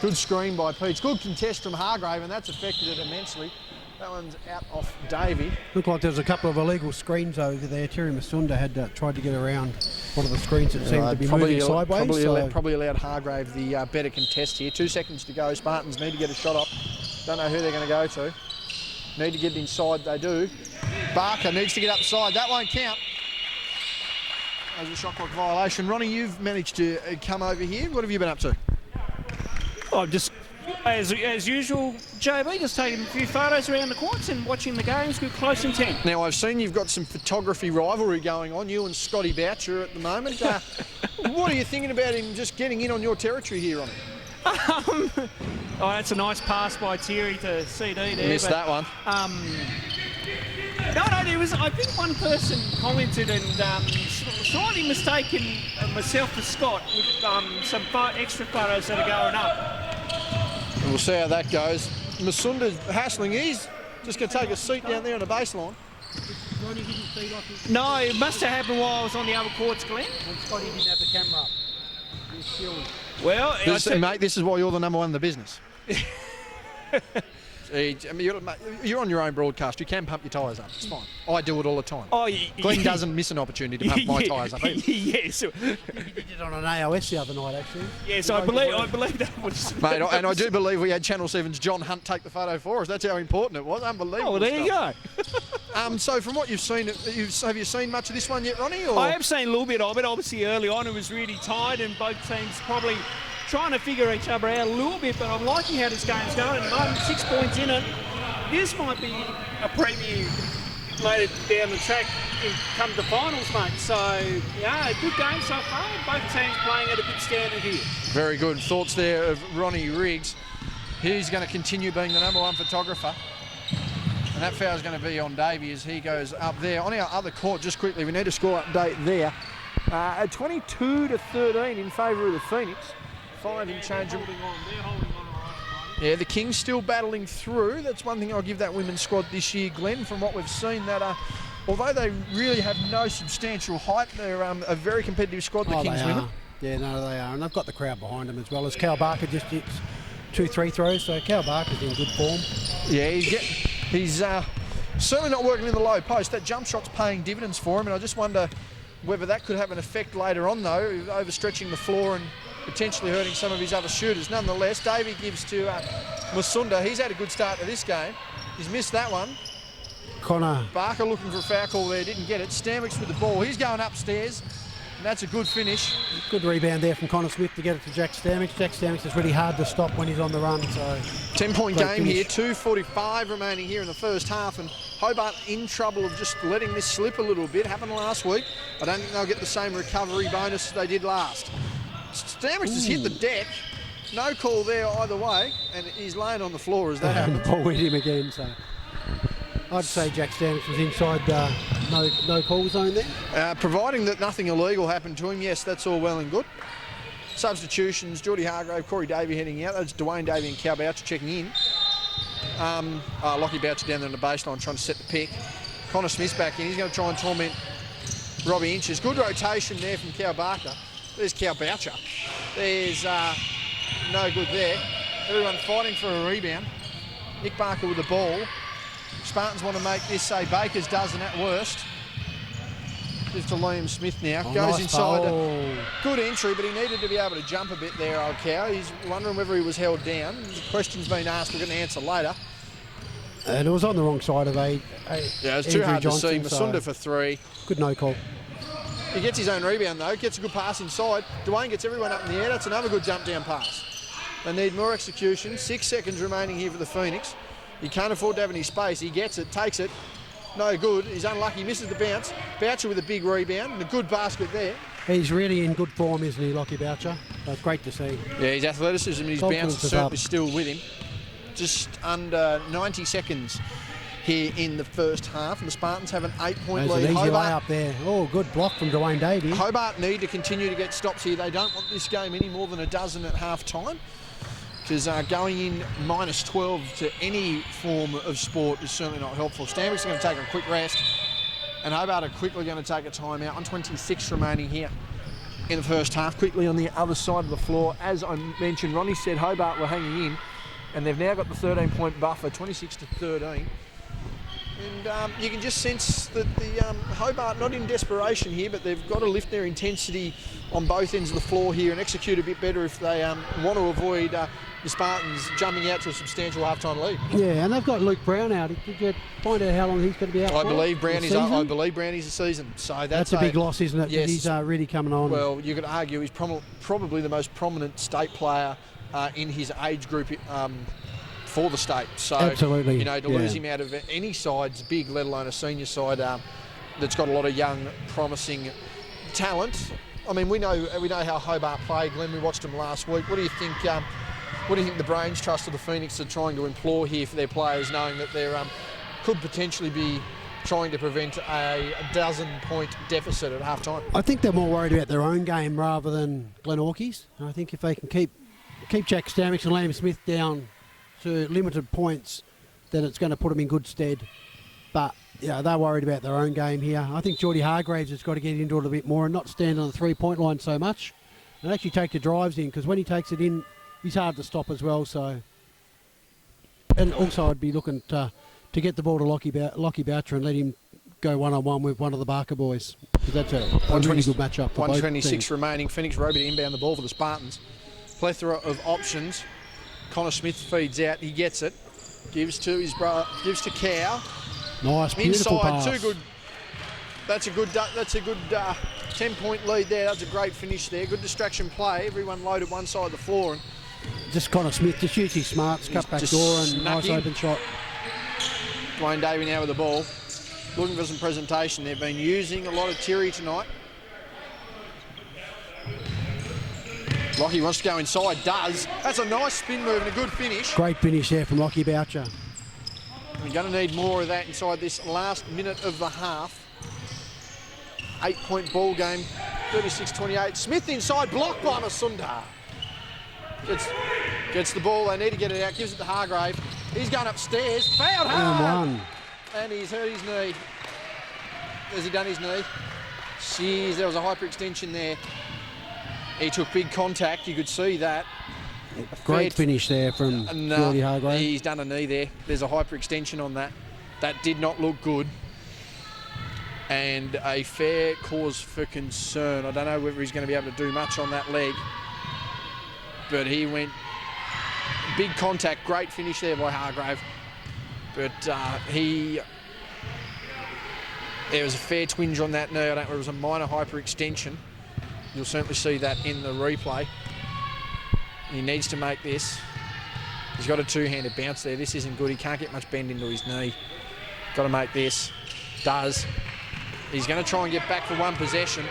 Good screen by Peach. Good contest from Hargrave, and that's affected it immensely. That one's out off Davey. Looked like there was a couple of illegal screens over there. Terry Masunda had tried to get around one of the screens that seemed to be moving sideways. Probably allowed Hargrave the better contest here. 2 seconds to go. Spartans need to get a shot up. Don't know who they're going to go to. Need to get it inside. They do. Barker needs to get upside. That won't count. That was a shot clock violation. Ronnie, you've managed to come over here. What have you been up to? Oh, just as usual, JB, just taking a few photos around the courts and watching the games with close intent. Now, I've seen you've got some photography rivalry going on, you and Scotty Boucher at the moment. What are you thinking about him just getting in on your territory here, Ronnie? Oh, that's a nice pass by Thierry to CD there. Missed that one. No, there was, I think one person commented and slightly mistaken myself for Scott with some extra photos that are going up. And we'll see how that goes. Masunda's hassling. He's just going to take a seat down there on the baseline. No, it must have happened while I was on the other courts, Glenn. And Scotty didn't have the camera up. Well, mate, this is why you're the number one in the business. I mean, you're on your own broadcast. You can pump your tyres up. It's fine. I do it all the time. Glenn doesn't miss an opportunity to pump my tyres up either. Yes. He did it on an AOS the other night, actually. Yes, I believe that was... Mate, and I do believe we had Channel 7's John Hunt take the photo for us. That's how important it was. Unbelievable. Oh, well, there you go. So from what you've seen, have you seen much of this one yet, Ronnie? Or? I have seen a little bit of it. Obviously, early on it was really tight and both teams probably trying to figure each other out a little bit, but I'm liking how this game's going at the moment. 6 points in it. This might be a preview later down the track come to finals, mate. So, yeah, good game so far. Both teams playing at a good standard here. Very good. Thoughts there of Ronnie Riggs. He's going to continue being the number one photographer. And that foul is going to be on Davey as he goes up there. On our other court, just quickly, we need a score update there. 22-13 in favour of the Phoenix. 5 in change. They're holding on. Yeah, the Kings still battling through. That's one thing I'll give that women's squad this year, Glenn, from what we've seen, that although they really have no substantial height, they're a very competitive squad, the Kings women. Yeah, no, they are. And they've got the crowd behind them as well, as Cal Barker just hits 2 3 throws. So Cal Barker's in good form. Yeah, he's certainly not working in the low post. That jump shot's paying dividends for him, and I just wonder whether that could have an effect later on, though, overstretching the floor and potentially hurting some of his other shooters. Nonetheless, Davey gives to Masunda. He's had a good start to this game. He's missed that one. Connor Barker looking for a foul call there, didn't get it. Stanwicks with the ball. He's going upstairs. And that's a good finish. Good rebound there from Connor Smith to get it to Jack Stamix. Jack Stamix is really hard to stop when he's on the run. So 10-point game finish. here, 2:45 remaining here in the first half, and Hobart in trouble of just letting this slip a little bit. Happened last week. I don't think they'll get the same recovery bonus as they did last. Stamix has hit the deck. No call there either way, and he's laying on the floor as that happens. Ball with him again, so I'd say Jack Stamix was inside no call zone there. Providing that nothing illegal happened to him, yes, that's all well and good. Substitutions, Geordie Hargrave, Corey Davey heading out. That's Dwayne Davey and Cal Boucher checking in. Lockie Boucher down there on the baseline trying to set the pick. Connor Smith's back in. He's going to try and torment Robbie Inches. Good rotation there from Cal Barker. There's Cal Boucher. There's no good there. Everyone fighting for a rebound. Nick Barker with the ball. Spartans want to make this, say Baker's dozen at worst. Gives to Liam Smith now. Goes nice inside. Good entry, but he needed to be able to jump a bit there, old cow. He's wondering whether he was held down. The question's been asked. We're going to answer later. And it was on the wrong side of yeah, it's too hard Johnson, to see. Masunda for three. Good no call. He gets his own rebound though. Gets a good pass inside. Dwayne gets everyone up in the air. That's another good jump down pass. They need more execution. 6 seconds remaining here for the Phoenix. He can't afford to have any space. He gets it, takes it. No good. He's unlucky. Misses the bounce. Boucher with a big rebound and a good basket there. He's really in good form, isn't he, Lockie Boucher? That's great to see. Yeah, his athleticism and his bounce is certainly still with him. Just under 90 seconds here in the first half, and the Spartans have an 8-point lead. There's an easy layup there. Oh, good block from Dwayne Davey. Hobart need to continue to get stops here. They don't want this game any more than a dozen at half time, because going in minus 12 to any form of sport is certainly not helpful. Stanwicks are going to take a quick rest, and Hobart are quickly going to take a timeout. 1:26 remaining here in the first half. Quickly on the other side of the floor, as I mentioned, Ronnie said Hobart were hanging in, and they've now got the 13-point buffer, 26-13. And you can just sense that the Hobart, not in desperation here, but they've got to lift their intensity on both ends of the floor here and execute a bit better if they want to avoid the Spartans jumping out to a substantial halftime lead. Yeah, and they've got Luke Brown out. Did you find out how long he's going to be out I for? believe Brownie's a season. So that's a big loss, isn't it? Yes. He's really coming on. Well, you could argue he's probably the most prominent state player in his age group for the state. So, absolutely. You know, to lose him out of any side's big, let alone a senior side that's got a lot of young, promising talent. I mean, we know how Hobart play. Glenn, we watched them last week. What do you think? What do you think the brains trust of the Phoenix are trying to implore here for their players, knowing that they could potentially be trying to prevent a dozen-point deficit at half time? I think they're more worried about their own game rather than Glenorchy's. I think if they can keep Jack Stamix and Liam Smith down to limited points, then it's going to put them in good stead. But yeah, they're worried about their own game here. I think Geordie Hargraves has got to get into it a bit more and not stand on the three-point line so much, and actually take the drives in, because when he takes it in, he's hard to stop as well. So, and also I'd be looking to get the ball to Lockie Boucher and let him go one-on-one with one of the Barker boys, because that's a really good matchup for both 1:26 teams. remaining. Phoenix Roby to inbound the ball for the Spartans. Plethora of options. Connor Smith feeds out. He gets it. Gives to his brother. Gives to Cow. Nice, beautiful Inside, pass. too good. That's a good 10-point lead there. That's a great finish there. Good distraction play. Everyone loaded one side of the floor. And just Connor Smith just used his smarts, cut back door, and nice open shot. Dwayne Davey now with the ball. Looking for some presentation. They've been using a lot of Terry tonight. Lockie wants to go inside, does. That's a nice spin move and a good finish. Great finish there from Lockie Boucher. We're going to need more of that inside this last minute of the half. 8-point ball game, 36-28. Smith inside, blocked by Masunda. Gets the ball, they need to get it out, gives it to Hargrave. He's going upstairs, fouled hard. And he's hurt his knee. Has he done his knee? Jeez, there was a hyperextension there. He took big contact, you could see that. Great finish there from Geordie Hargrave. He's done a knee there. There's a hyperextension on that. That did not look good. And a fair cause for concern. I don't know whether he's going to be able to do much on that leg. But he went big contact, great finish there by Hargrave. But there was a fair twinge on that knee. I don't know, it was a minor hyperextension. You'll certainly see that in the replay. He needs to make this. He's got a two-handed bounce there. This isn't good. He can't get much bend into his knee. Got to make this. Does. He's going to try and get back for one possession.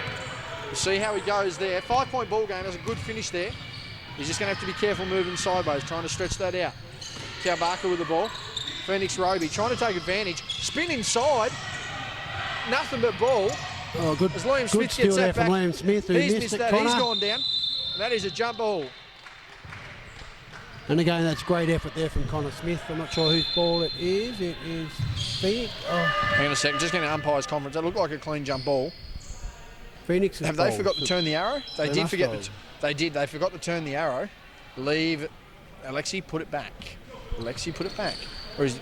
We'll see how he goes there. 5-point ball game. That's a good finish there. He's just going to have to be careful moving sideways, trying to stretch that out. Cal Barker with the ball. Phoenix Roby trying to take advantage. Spin inside. Nothing but ball. Oh, good. As Liam Good Smith steal gets there that from back. Liam Smith, who He's missed missed it, that. He's Connor. gone down. And that is a jump ball. And again, that's great effort there from Connor Smith. I'm not sure whose ball it is. It is Phoenix. Oh, Hang on a second. Just going to umpire's conference. That looked like a clean jump ball. Phoenix. Have they forgot to turn the arrow? They did must forget. have. They did. They forgot to turn the arrow. Leave. Alexi, put it back. Alexi, put it back. Or is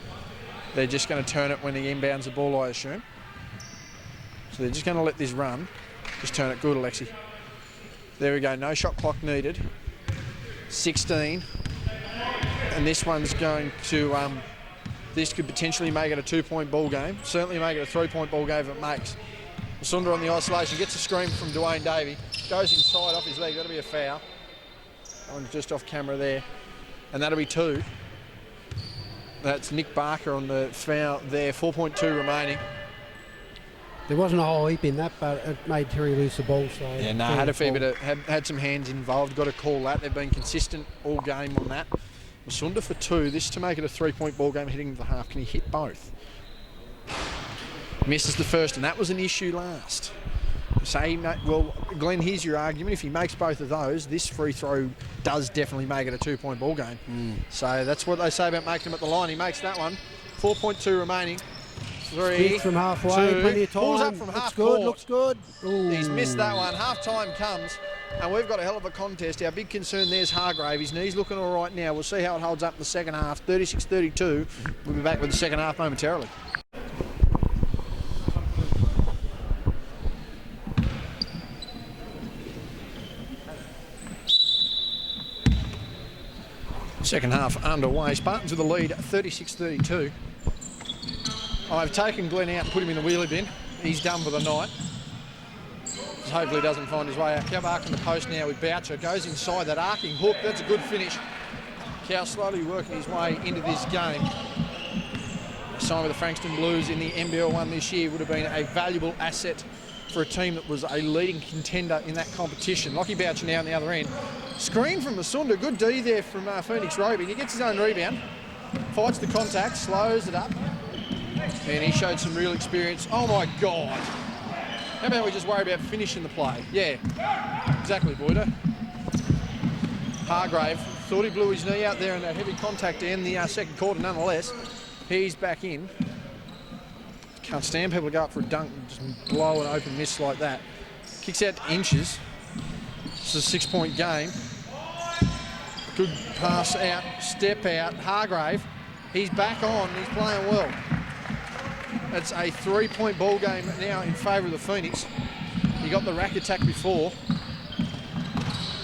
they're just going to turn it when he inbounds the ball, I assume. So they're just going to let this run. Just turn it. Good, Alexi. There we go. No shot clock needed. 16. And this one's going to. This could potentially make it a 2-point ball game. Certainly make it a 3-point ball game if it makes. Masunda on the isolation, gets a screen from Dwayne Davey, goes inside off his leg, that'll be a foul. That one's just off camera there. And that'll be 2. That's Nick Barker on the foul there, 4.2 remaining. There wasn't a whole heap in that, but it made Terry lose the ball. So Yeah, no, had a fair bit of, had some hands involved, got to call that. They've been consistent all game on that. Masunda for 2, this to make it a 3-point ball game heading into the half. Can he hit both? Misses the first, and that was an issue last. Say, well, Glenn, here's your argument. If he makes both of those, this free throw does definitely make it a 2-point ball game. So that's what they say about making him at the line. He makes that one. 4.2 remaining. 3, Smith from halfway, 2, plenty of time. pulls up from looks half good, court. looks good. Ooh. He's missed that one. Half time comes, and we've got a hell of a contest. Our big concern there's Hargrave. His knee's looking all right now. We'll see how it holds up in the second half. 36-32. We'll be back with the second half momentarily. Second half underway. Spartans with the lead, 36-32. I've taken Glenn out and put him in the wheelie bin. He's done for the night. Hopefully doesn't find his way out. Cal Barker in the post now with Boucher. Goes inside that arcing hook. That's a good finish. Cal slowly working his way into this game. Sign with the Frankston Blues in the NBL 1 this year would have been a valuable asset for a team that was a leading contender in that competition. Lockie Boucher now on the other end. Screen from Masunda. Good D there from Phoenix Roby. He gets his own rebound. Fights the contact. Slows it up. And he showed some real experience. Oh my God. How about we just worry about finishing the play? Yeah, exactly, Boyder. Hargrave thought he blew his knee out there in that heavy contact to end the second quarter. Nonetheless, he's back in. Can't stand people to go up for a dunk and just blow an open miss like that. Kicks out to Inches. It's a 6-point game. Good pass out, step out. Hargrave, he's back on. He's playing well. It's a 3-point ball game now in favour of the Phoenix. He got the rack attack before.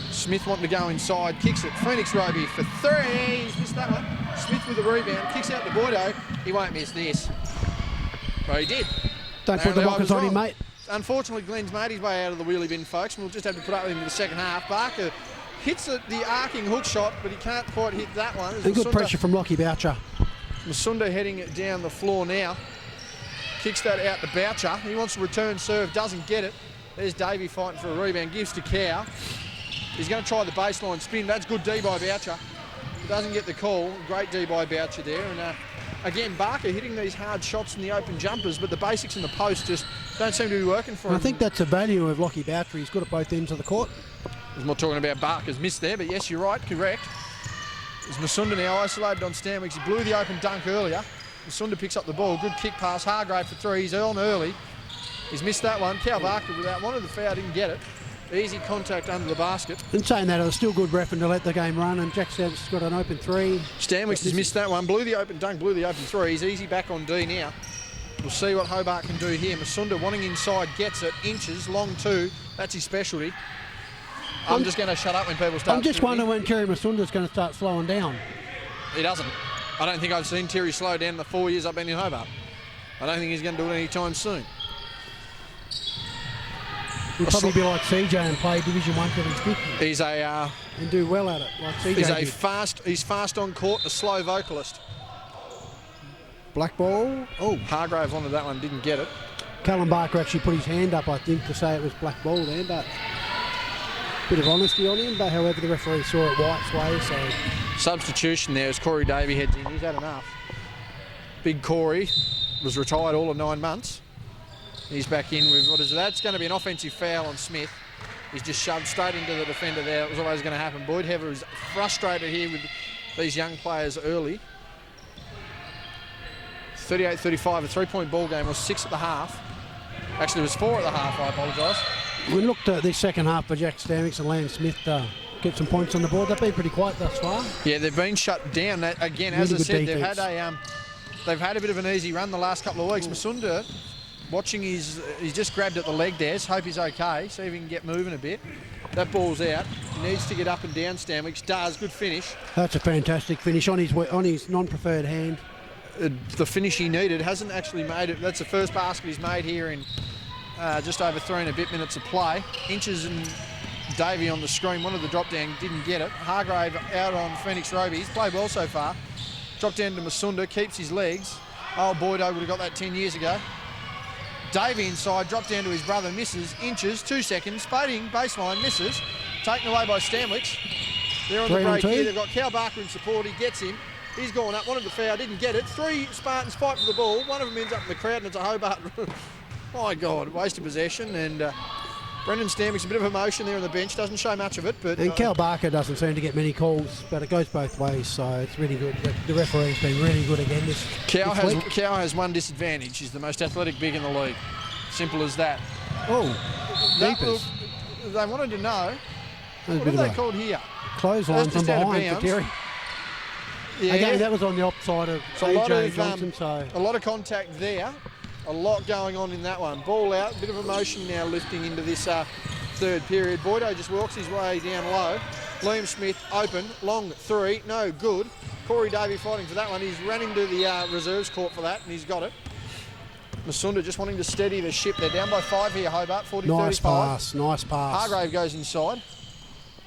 Smith wanting to go inside, kicks it. Phoenix Roby for 3. He's missed that one. Smith with the rebound, kicks out to Boydo. He won't miss this. Well, he did. Don't put the rockets on him, mate. Unfortunately, Glenn's made his way out of the wheelie bin, folks, and we'll just have to put up with him in the second half. Barker hits the arcing hook shot, but he can't quite hit that one. And good pressure from Lockie Boucher. Masunda heading it down the floor now. Kicks that out to Boucher. He wants to return serve, doesn't get it. There's Davey fighting for a rebound, gives to Cow. He's going to try the baseline spin. That's good D by Boucher. Doesn't get the call. Great D by Boucher there. And again, Barker hitting these hard shots in the open jumpers, but the basics in the post just don't seem to be working for him. I think that's a value of Lockie Boucher. He's good at both ends of the court. I was more talking about Barker's miss there, but yes, you're right, correct. There's Masunda now isolated on Stanwicks. He blew the open dunk earlier. Masunda picks up the ball. Good kick pass. Hargrave for 3. He's on early. He's missed that one. Cal Barker without one of the foul, didn't get it. Easy contact under the basket. In saying that, it was still good refereeing to let the game run, and Jack Stanwicks got an open 3. Stanwicks has missed that one. Blew the open dunk, blew the open 3. He's easy back on D now. We'll see what Hobart can do here. Masunda wanting inside, gets it. Inches, long 2. That's his specialty. I'm just going to shut up when people start. I'm just wondering when Terry Masunda's going to start slowing down. He doesn't. I don't think I've seen Terry slow down in the 4 years I've been in Hobart. I don't think he's going to do it anytime soon. He'd probably be like CJ and play Division 1 till he's 50 He's a and do well at it, like CJ did. he's fast on court, a slow vocalist. Black ball. Oh, Hargrave wanted that one, didn't get it. Callum Barker actually put his hand up, I think, to say it was black ball there, but bit of honesty on him, but however the referee saw it White's way, so... Substitution there as Corey Davey heads in. He's had enough. Big Corey was retired all of 9 months. He's back in with, what is it? That's going to be an offensive foul on Smith. He's just shoved straight into the defender there. It was always going to happen. Boyd Heather is frustrated here with these young players early. 38-35, a 3-point ball game. Was 6 at the half. Actually, it was 4 at the half, I apologise. We looked at this second half for Jack Stanwicks and Liam Smith to get some points on the board. They've been pretty quiet thus far. Yeah, they've been shut down. Again, Really as I good said, defense. they've had a bit of an easy run the last couple of weeks. Masunda, watching he's just grabbed at the leg there. Hope he's okay. See if he can get moving a bit. That ball's out. He needs to get up and down. Stanwicks does. Good finish. That's a fantastic finish on his non-preferred hand. The finish he needed hasn't actually made it. That's the first basket he's made here in just over 3 and a bit minutes of play. Inches and Davey on the screen. One of the drop down didn't get it. Hargrave out on Phoenix Roby. He's played well so far. Drop down to Masunda, keeps his legs. Oh, Boyd would have got that 10 years ago. Davey inside, drop down to his brother, misses. Inches, 2 seconds, spading, baseline, misses. Taken away by Stanwicks. They're on the break here. They've got Cal Barker in support. He gets him. He's gone up, wanted the foul, didn't get it. 3 Spartans fight for the ball. One of them ends up in the crowd and it's a Hobart. My God, wasted possession. And Brendan Stanwicks, a bit of emotion there on the bench. Doesn't show much of it. But and Cal Barker doesn't seem to get many calls, but it goes both ways, so it's really good. The referee's been really good again this week. Cal has one disadvantage. He's the most athletic big in the league. Simple as that. Oh, deepest. They wanted to know, What are they called here? Clothesline from behind for Terry. Yeah. Again, that was on the upside of AJ Johnson. A lot of contact there. A lot going on in that one. Ball out, a bit of emotion now lifting into this third period. Boydo just walks his way down low. Liam Smith open, long 3, no good. Corey Davey fighting for that one. He's run into the reserves court for that and he's got it. Masunda just wanting to steady the ship. They're down by 5 here, Hobart, 40-35. Nice pass. Hargrave goes inside.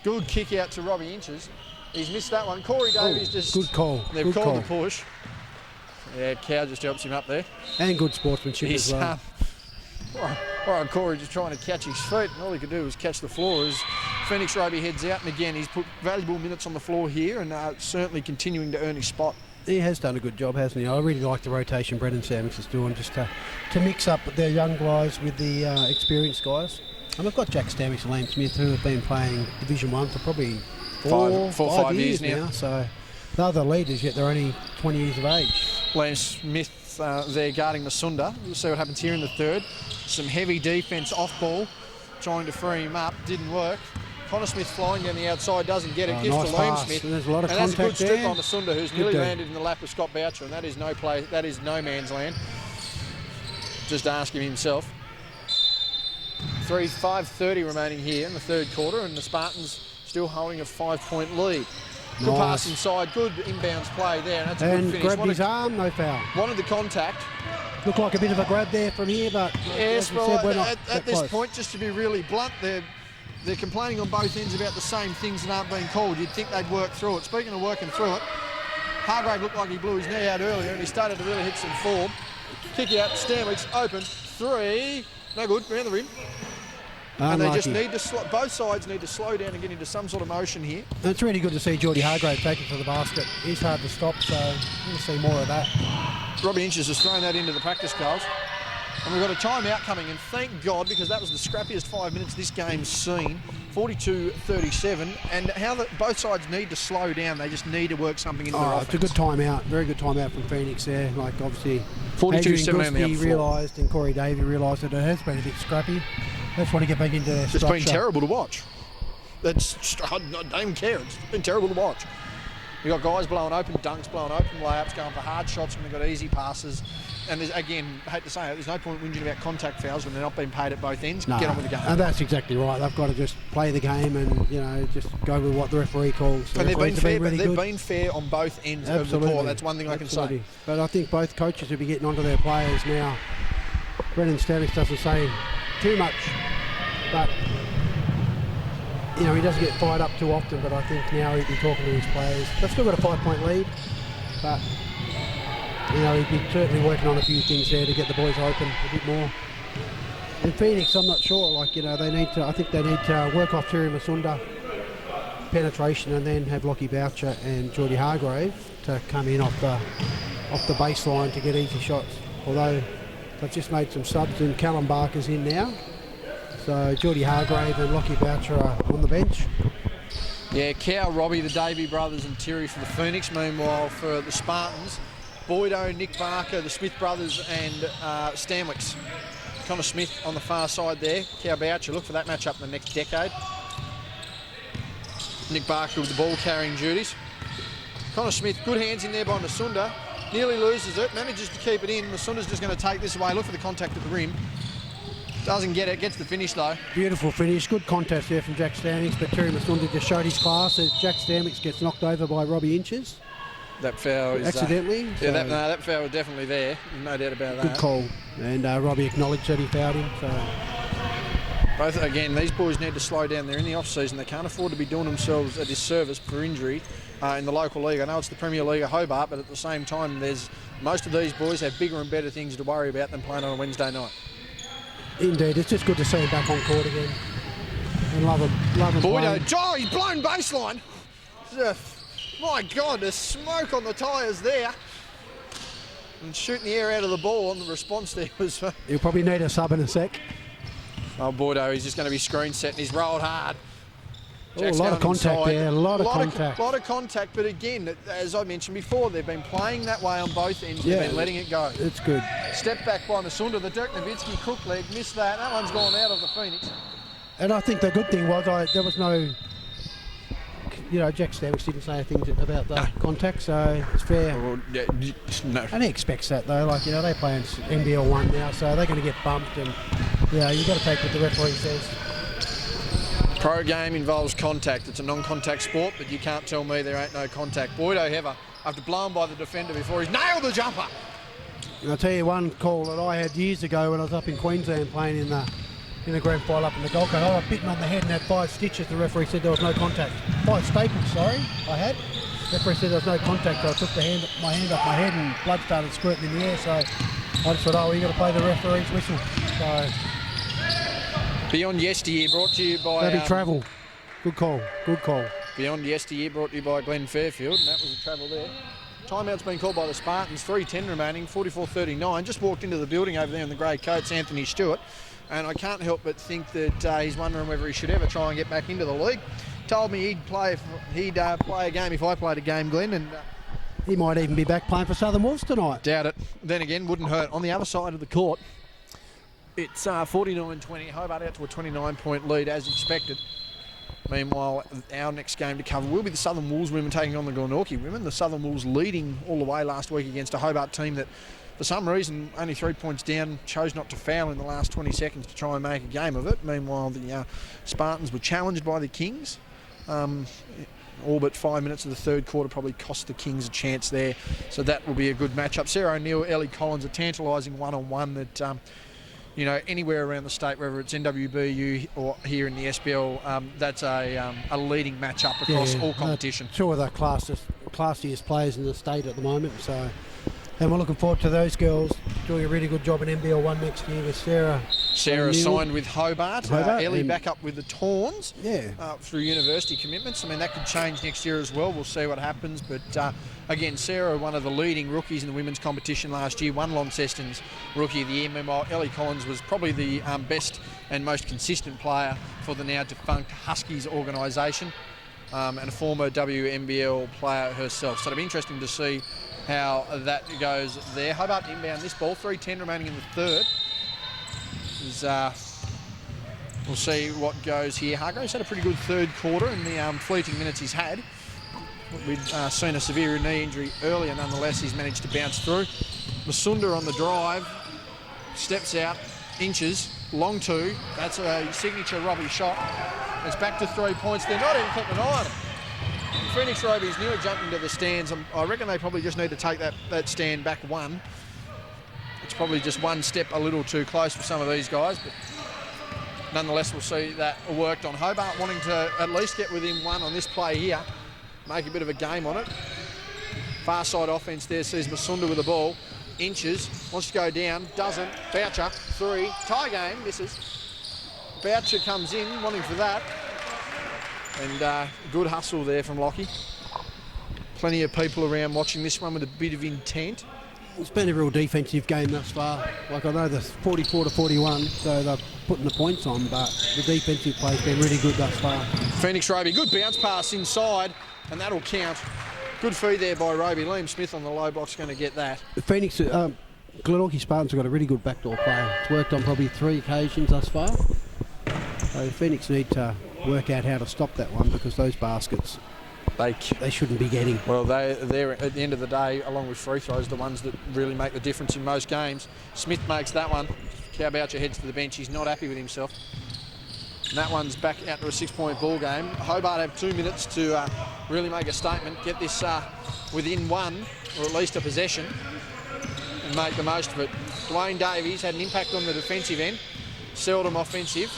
Good kick out to Robbie Inches. He's missed that one. Corey Davies just... Good call. They've called the push. Yeah, Cow just helps him up there. And good sportsmanship as well. All right, Corey just trying to catch his feet, and all he could do was catch the floor as Phoenix Roby heads out. And again, he's put valuable minutes on the floor here and certainly continuing to earn his spot. He has done a good job, hasn't he? I really like the rotation Brendan Stanwicks is doing, just to mix up their young guys with the experienced guys. And we've got Jack Stanwicks and Liam Smith who have been playing Division 1 for probably four, 5 years now. So they're the leaders, yet they're only 20 years of age. Liam Smith there guarding Masunda. We'll see what happens here in the third. Some heavy defence off ball, trying to free him up. Didn't work. Connor Smith flying down the outside, doesn't get it. Gives nice to Liam pass. Smith. And there's a lot of and that's a good contact strip there. on Masunda, who's nearly landed in the lap of Scott Boucher, and that is no play. That is no man's land. Just ask him himself. 5:30 remaining here in the third quarter, and the Spartans still holding a 5-point lead. Good pass inside, good inbounds play there, and that's a good finish. Grabbed his arm, no foul. Wanted the contact. Looked like a bit of a grab there from here, but yes, like well, said, we're not at this close. point, just to be really blunt, they're complaining on both ends about the same things that aren't being called. You'd think they'd work through it. Speaking of working through it, Hargrave looked like he blew his knee out earlier, and he started to really hit some form. Kick out, Stanwicks open, 3, no good, around the rim. And they just need to both sides need to slow down and get into some sort of motion here. And it's really good to see Geordie Hargrave take it to the basket. He's hard to stop, so we'll see more of that. Robbie Inches has thrown that into the practice goals. And we've got a timeout coming, and thank God, because that was the scrappiest 5 minutes this game's seen. 42-37, and both sides need to slow down. They just need to work something into their offense. It's a good timeout, very good timeout from Phoenix there. Like obviously, 42-17 realised and Corey Davey realised that it has been a bit scrappy. They just want to get back into their structure. It's been terrible to watch. I don't even care. It's been terrible to watch. You've got guys blowing open dunks, blowing open layups, going for hard shots when they've got easy passes. And there's, again, I hate to say it, there's no point whinging about contact fouls when they're not being paid at both ends. No, get on with the game. And that's exactly right. They've got to just play the game and, just go with what the referee calls. And they've been fair, but they've been fair on both ends of the court. That's one thing I can say. But I think both coaches will be getting onto their players now. Brendan Stanwicks doesn't say too much But, you know, he doesn't get fired up too often, but I think now he'd be talking to his players. They've still got a 5-point lead, but, you know, he'd be certainly working on a few things there to get the boys open a bit more. In Phoenix, I'm not sure, like, you know, I think they need to work off Terry Masunda penetration and then have Lockie Boucher and Geordie Hargrave to come in off the baseline to get easy shots. Although they've just made some subs and Callum Barker's in now. So Geordie Hargrave and Lockie Boucher are on the bench. Yeah, Cow, Robbie, the Davey brothers and Terry for the Phoenix. Meanwhile, for the Spartans, Boydo, Nick Barker, the Smith brothers and Stanwicks. Connor Smith on the far side there. Cow Boucher, look for that matchup in the next decade. Nick Barker with the ball carrying duties. Connor Smith, good hands in there by Masunda. Nearly loses it, manages to keep it in. Masunda's just going to take this away. Look for the contact at the rim. Doesn't get it, gets the finish though. Beautiful finish, good contest there from Jack Stanwicks, but Terry Masunda just showed his class as Jack Stanwicks gets knocked over by Robbie Inches. That foul is... accidentally. Yeah, that foul was definitely there. No doubt about that. Good call. And Robbie acknowledged that he fouled him. So. Both, again, these boys need to slow down. They're in the off-season. They can't afford to be doing themselves a disservice for injury in the local league. I know it's the Premier League of Hobart, but at the same time, most of these boys have bigger and better things to worry about than playing on a Wednesday night. Indeed, it's just good to see him back on court again. And love him Boydo, oh, he's blown baseline. My God, there's smoke on the tyres there. And shooting the air out of the ball on the response there was... He'll probably need a sub in a sec. Oh, Boydo, he's just going to be screen set and he's rolled hard. Oh, a lot of contact there, a lot of contact. A lot of contact, but again, as I mentioned before, they've been playing that way on both ends. They've been letting it go. It's good. Step back by Masunda, the Dirk Nowitzki crook leg, missed that. That one's gone out of the Phoenix. And I think the good thing was there was no... You know, Jack Stanwicks didn't say anything about the contact, so it's fair. Well, yeah, no. And he expects that though, like, you know, they play in NBL 1 now, so they're going to get bumped, and yeah, you've got to take what the referee says. Pro game involves contact. It's a non-contact sport, but you can't tell me there ain't no contact. Boydo Hever, after blown by the defender before he's nailed the jumper. And I'll tell you one call that I had years ago when I was up in Queensland playing in the grand final up in the Gold Coast. I got bitten on the head and had 5 stitches. The referee said there was no contact. 5 staples, sorry, I had. The referee said there was no contact, so I took my hand off my head and blood started squirting in the air, so I just thought, oh, you got to play the referee's whistle. So Beyond Yesteryear, brought to you by... That'd be travel. Good call, good call. Beyond Yesteryear, brought to you by Glenn Fairfield, and that was a travel there. Timeout's been called by the Spartans, 3:10 remaining, 44-39. Just walked into the building over there in the grey coats, Anthony Stewart, and I can't help but think that he's wondering whether he should ever try and get back into the league. Told me he'd play a game if I played a game, Glenn, and... he might even be back playing for Southern Wolves tonight. Doubt it. Then again, wouldn't hurt. On the other side of the court, it's 49-20. Hobart out to a 29-point lead as expected. Meanwhile, our next game to cover will be the Southern Wolves women taking on the Glenorchy women. The Southern Wolves leading all the way last week against a Hobart team that, for some reason, only 3 points down, chose not to foul in the last 20 seconds to try and make a game of it. Meanwhile, the Spartans were challenged by the Kings. All but 5 minutes of the third quarter probably cost the Kings a chance there. So that will be a good matchup. Sarah O'Neill, Ellie Collins, a tantalising one-on-one that... you know, anywhere around the state, whether it's NWBU or here in the SBL, that's a leading matchup across all competition. Two of the classiest players in the state at the moment, so... And we're looking forward to those girls doing a really good job in NBL 1 next year with Sarah. Sarah signed with Hobart. Ellie back up with the Tawns through university commitments. I mean, that could change next year as well. We'll see what happens. But again, Sarah, one of the leading rookies in the women's competition last year, won Launceston's Rookie of the Year. Meanwhile, Ellie Collins was probably the best and most consistent player for the now defunct Huskies organisation, and a former WNBL player herself. So it'll be interesting to see how that goes there. Hobart inbound this ball, 3:10 remaining in the third. We'll see what goes here. Hargrave's had a pretty good third quarter in the fleeting minutes he's had. We'd seen a severe knee injury earlier, nonetheless he's managed to bounce through. Masunda on the drive, steps out, inches, long two. That's a signature Robbie shot. It's back to 3 points. They're not even kept an eye on it. Phoenix Robies nearly jumped into the stands. I reckon they probably just need to take that stand back one. It's probably just one step a little too close for some of these guys, but nonetheless, we'll see that worked on. Hobart wanting to at least get within one on this play here, make a bit of a game on it. Far side offense there sees Masunda with the ball. Inches, wants to go down, doesn't. Boucher, 3, tie game, misses. Boucher comes in, wanting for that. And good hustle there from Lockie. Plenty of people around watching this one with a bit of intent. It's been a real defensive game thus far. Like, I know the 44-41, so they're putting the points on, but the defensive play's been really good thus far. Phoenix Roby, good bounce pass inside, and that'll count. Good feed there by Roby. Liam Smith on the low block's going to get that. Phoenix, Glenorchy Spartans have got a really good backdoor play. It's worked on probably 3 occasions thus far. So Phoenix need to work out how to stop that one, because those baskets, they shouldn't be getting. Well, they're at the end of the day, along with free throws, the ones that really make the difference in most games. Smith makes that one. Cowboucher heads to the bench. He's not happy with himself. And that one's back out to a 6-point ball game. Hobart have 2 minutes to really make a statement, get this within 1, or at least a possession, and make the most of it. Dwayne Davies had an impact on the defensive end, seldom offensive,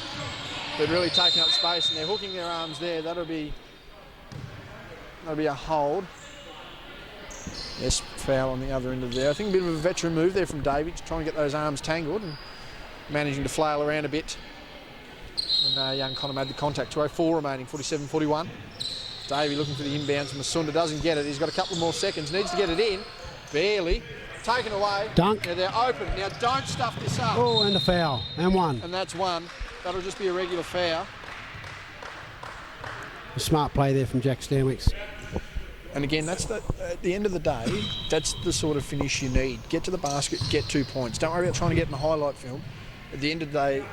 but really taking up space, and they're hooking their arms there. That'll be a hold. Yes, foul on the other end of there. I think a bit of a veteran move there from Davies, trying to get those arms tangled and managing to flail around a bit. And young Connor made the contact. 2:04 remaining, 47-41. Davey looking for the inbounds. Masunda doesn't get it. He's got a couple more seconds. Needs to get it in. Barely. Taken away. Dunk. Now they're open. Now don't stuff this up. Oh, and a foul. And 1. And that's 1. That'll just be a regular foul. A smart play there from Jack Stanwicks. And again, at the end of the day, that's the sort of finish you need. Get to the basket, get 2 points. Don't worry about trying to get in the highlight film. At the end of the day,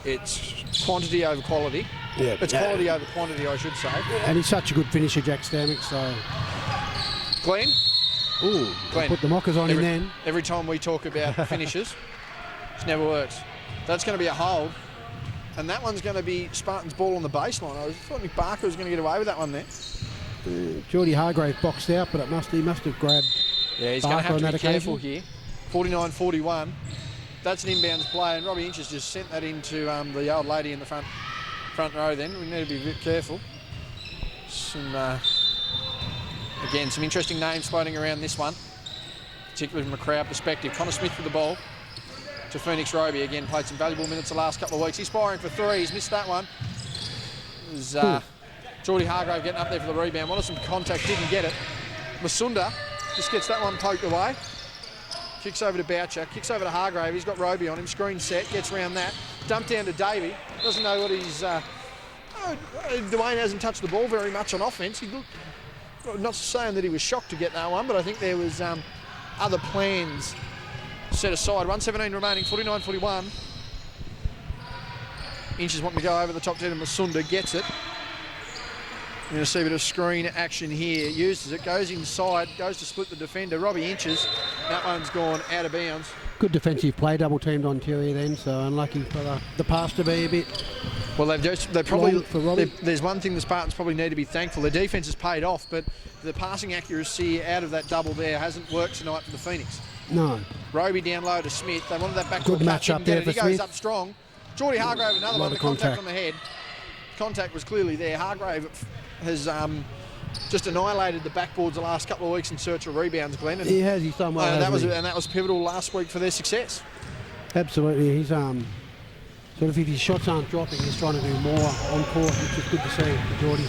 it's quantity over quality. Yeah. It's quality over quantity, I should say. And he's such a good finisher, Jack Stanwicks, so... Glenn? Ooh, Glenn. Put the mockers on him then. Every time we talk about finishes, it never works. That's going to be a hold. And that one's going to be Spartans' ball on the baseline. I thought Nick Barker was going to get away with that one there. Geordie Hargrave boxed out, but he must have grabbed. Yeah, he's going to have to be careful here. 49-41. That's an inbounds play, and Robbie Inches just sent that into the old lady in the front row then. We need to be a bit careful. Again, some interesting names floating around this one, particularly from a crowd perspective. Connor Smith with the ball to Phoenix Roby. Again, played some valuable minutes the last couple of weeks. He's firing for 3. He's missed that one. There's Geordie Hargrave getting up there for the rebound. Wanted some contact, didn't get it. Masunda just gets that one poked away. Kicks over to Boucher, kicks over to Hargrave. He's got Roby on him. Screen set, gets round that. Dumped down to Davey. Doesn't know what he's... Dwayne hasn't touched the ball very much on offence. He looked... Not saying that he was shocked to get that one, but I think there was other plans set aside. 1:17 remaining, 49-41. Inches wanting to go over the top 10 and Masunda gets it. You're going to see a bit of screen action here. Uses it, goes inside, goes to split the defender. Robbie Inches. That one's gone out of bounds. Good defensive play, double teamed on Terry then, so unlucky for the pass to be a bit. Well, they probably. For Robbie. There's one thing the Spartans probably need to be thankful. Their defence has paid off, but the passing accuracy out of that double there hasn't worked tonight for the Phoenix. No. Roby down low to Smith. They wanted that backdoor Good match up there for He goes Smith. up strong. Geordie Hargrave, another one. The contact on the head. Contact was clearly there. Hargrave has just annihilated the backboards the last couple of weeks in search of rebounds, Glenn. And, he has. He's done well. That was pivotal last week for their success. Absolutely. He's sort of, if his shots aren't dropping, he's trying to do more on court, which is good to see for Geordie.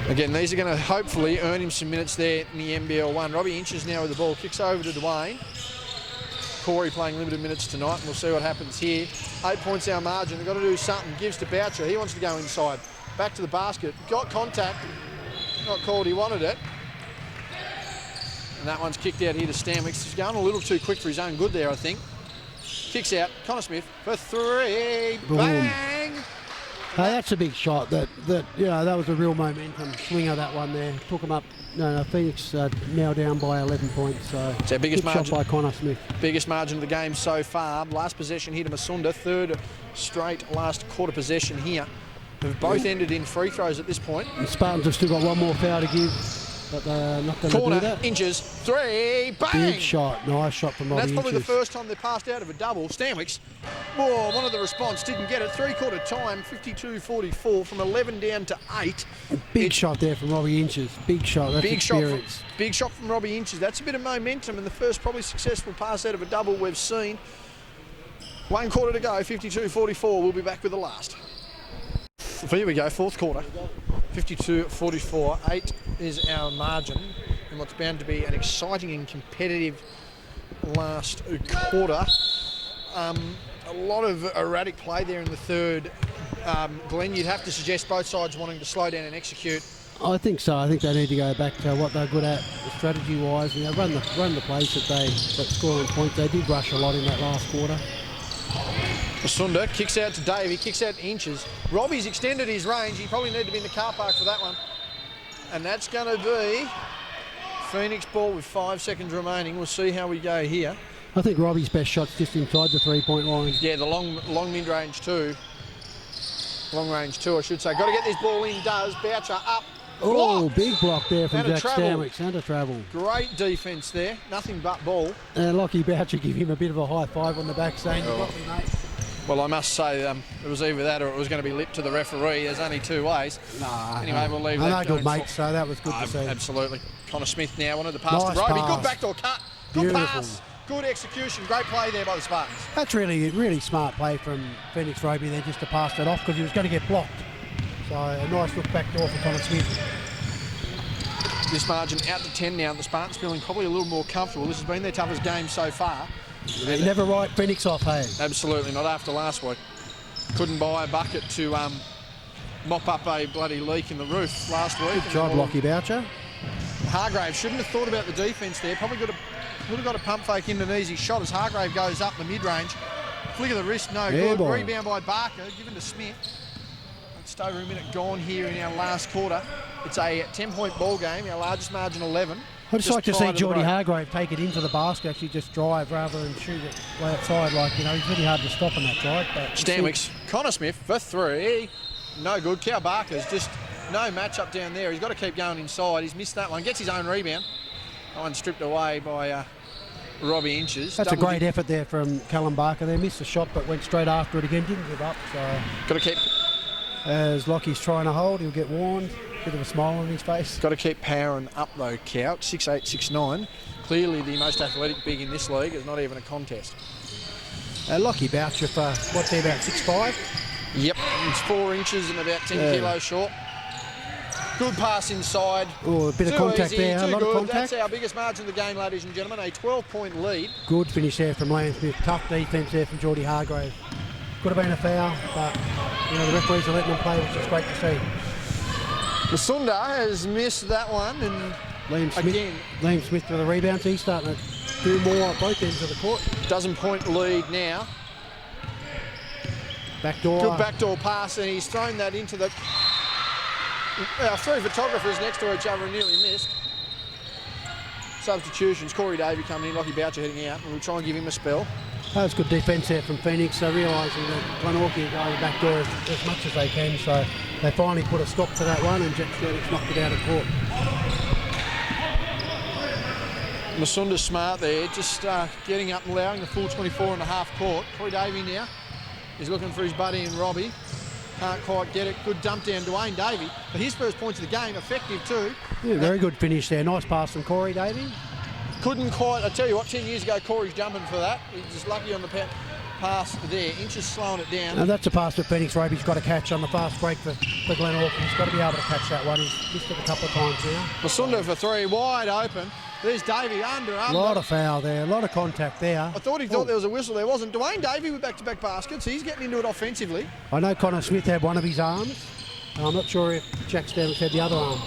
Again, these are going to hopefully earn him some minutes there in the NBL 1. Robbie Inches now with the ball, kicks over to Dwayne. Corey playing limited minutes tonight, and we'll see what happens here. 8 points our margin. They've got to do something. Gives to Boucher. He wants to go inside. Back to the basket. Got contact. Not called. He wanted it. And that one's kicked out here to Stanwicks. He's going a little too quick for his own good there, I think. Kicks out. Connor Smith for 3. Boom. Bang! That's a big shot. That was a real momentum swinger, that one there. Took him up. No, Phoenix now down by 11 points. So it's our biggest margin. Shot by Connor Smith. Biggest margin of the game so far. Last possession here to Masunda. 3rd straight last quarter possession here. They've both ended in free throws at this point. The Spartans have still got one more foul to give. but they're not going to do Corner, that. inches, three, bang! Big shot, nice shot from And Robbie that's probably Inches. the first time they passed out of a double. Stanwicks, one of the response didn't get it. Three-quarter time, 52-44 from 11 down to 8. Big shot there from Robbie Inches. Big shot. That's experience. Big shot from Robbie Inches. That's a bit of momentum and the first probably successful pass out of a double we've seen. 1 quarter to go, 52-44. We'll be back with the last. So here we go, fourth quarter. 52-44. 8 is our margin in what's bound to be an exciting and competitive last quarter. A lot of erratic play there in the third. Glenn, you'd have to suggest both sides wanting to slow down and execute. I think so. I think they need to go back to what they're good at strategy-wise. You know, run the plays that scoring points. They did rush a lot in that last quarter. Masunda kicks out to Davey, kicks out Inches. Robbie's extended his range. He probably needed to be in the car park for that one. And that's going to be Phoenix ball with 5 seconds remaining. We'll see how we go here. I think Robbie's best shot's just inside the three-point line. Yeah, the long mid-range too. Long range too, I should say. Got to get this ball in, does. Boucher up. Oh, Blocked. big block there from Out of Jack travel. Stanwicks. Out of travel. Great defence there. Nothing but ball. Lockie Boucher give him a bit of a high five on the back saying, "You got me, mate." Well, I must say it was either that or it was going to be lit to the referee. There's only 2 ways. Nah. Anyway, we'll leave I that. know, good mate, so that was good to see. Absolutely. Connor Smith now wanted to pass Nice to Roby. pass. Good backdoor cut. Good Beautiful. pass. Good execution. Great play there by the Spartans. That's really smart play from Phoenix Roby there just to pass that off because he was going to get blocked. So a nice look back door for Connor Smith. This margin out to 10 now. The Spartans feeling probably a little more comfortable. This has been their toughest game so far. They never write Phoenix off, hey? Absolutely, not after last week. Couldn't buy a bucket to mop up a bloody leak in the roof last week. Good job, Lockie Boucher. Hargrave shouldn't have thought about the defence there. Probably would have got a pump fake in an easy shot as Hargrave goes up the mid-range. Flick of the wrist, no good. Boy. Rebound by Barker, given to Smith. Just over a minute gone here in our last quarter. It's a 10-point ball game, our largest margin 11. I'd just like to see prior the Geordie break. Hargrave take it into the basket, actually just drive rather than shoot it way outside. Like, you know, he's really hard to stop on that side. But Stanwicks, Connor Smith for 3. No good. Cow Barker's just no match-up down there. He's got to keep going inside. He's missed that one. Gets his own rebound. That one stripped away by Robbie Inches. That's a great effort there from Callum Barker there. Missed the shot but went straight after it again. Didn't give up. So Got to keep... as Lockie's trying to hold, he'll get warned. Bit of a smile on his face. Got to keep powering up though, Cow. 6'8", 6'9". Clearly the most athletic big in this league. It's not even a contest. Lockie Boucher for, what's he, about 6'5"? Yep, it's 4 inches and about 10 kilos short. Good pass inside. Oh, a bit of Too contact easy, there. A too lot good. of contact. That's our biggest margin of the game, ladies and gentlemen. A 12-point lead. Good finish there from Liam Smith. Tough defence there from Geordie Hargrave. Could have been a foul, but you know the referees are letting them play, which is great to see. Masunda has missed that one, and Liam Smith, again, Liam Smith for the rebound. He's starting to do more at both ends of the court. dozen-point lead now. Backdoor. Good backdoor pass, and he's thrown that into the... Our 3 photographers next to each other and nearly missed. Substitutions. Corey Davey coming in, Lockie Boucher heading out, and we'll try and give him a spell. That was good defence there from Phoenix. So realising that Glenorchy are going backdoor as much as they can, so they finally put a stop to that one, and Jack Stanwicks knocked it out of court. Masunda's smart there, just getting up and allowing the full 24 and a half court. Corey Davey now is looking for his buddy and Robbie. Can't quite get it. Good dump down Dwayne Davey. But his first points of the game, effective too. Yeah, very good finish there. Nice pass from Corey Davey. Couldn't quite, I tell you what, 10 years ago Corey's jumping for that. He's just lucky on the pass there. Inches slowing it down. And that's a pass that Phoenix Roby's got to catch on the fast break for Glenorchy. He's got to be able to catch that one. He's missed it a couple of times now. Masunda for 3, wide open. There's Davey under. A lot of foul there, a lot of contact there. I thought he thought there was a whistle. There wasn't. Dwayne Davey with back-to-back baskets. He's getting into it offensively. I know Connor Smith had one of his arms. I'm not sure if Jack Stanwicks had the other arm.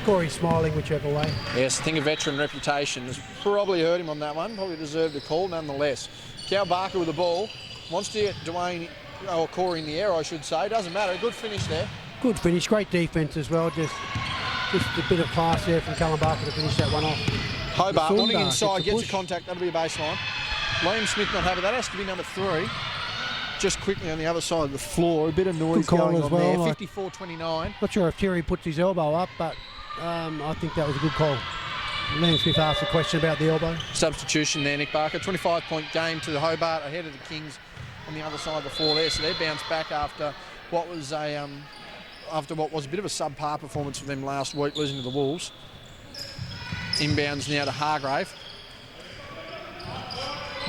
Corey's smiling whichever way. Yes, I think a veteran reputation has probably hurt him on that one. Probably deserved a call nonetheless. Cal Barker with the ball. Wants to get Dwayne, or Corey in the air, I should say. Doesn't matter. Good finish there. Good finish, great defence as well. Just a bit of class there from Callum Barker to finish that one off. Hobart Masunda wanting inside, gets a push. contact. That'll be a baseline. Liam Smith not happy. That has to be number 3. Just quickly on the other side of the floor. A bit of noise Good call going as on well, there. like- 54-29. Not sure if Terry puts his elbow up, but I think that was a good call. Liam Smith asked a question about the elbow. Substitution there, Nick Barker. 25-point game to the Hobart, ahead of the Kings on the other side of the floor there. So they bounced back after what was a bit of a subpar performance for them last week, losing to the Wolves. Inbounds now to Hargrave.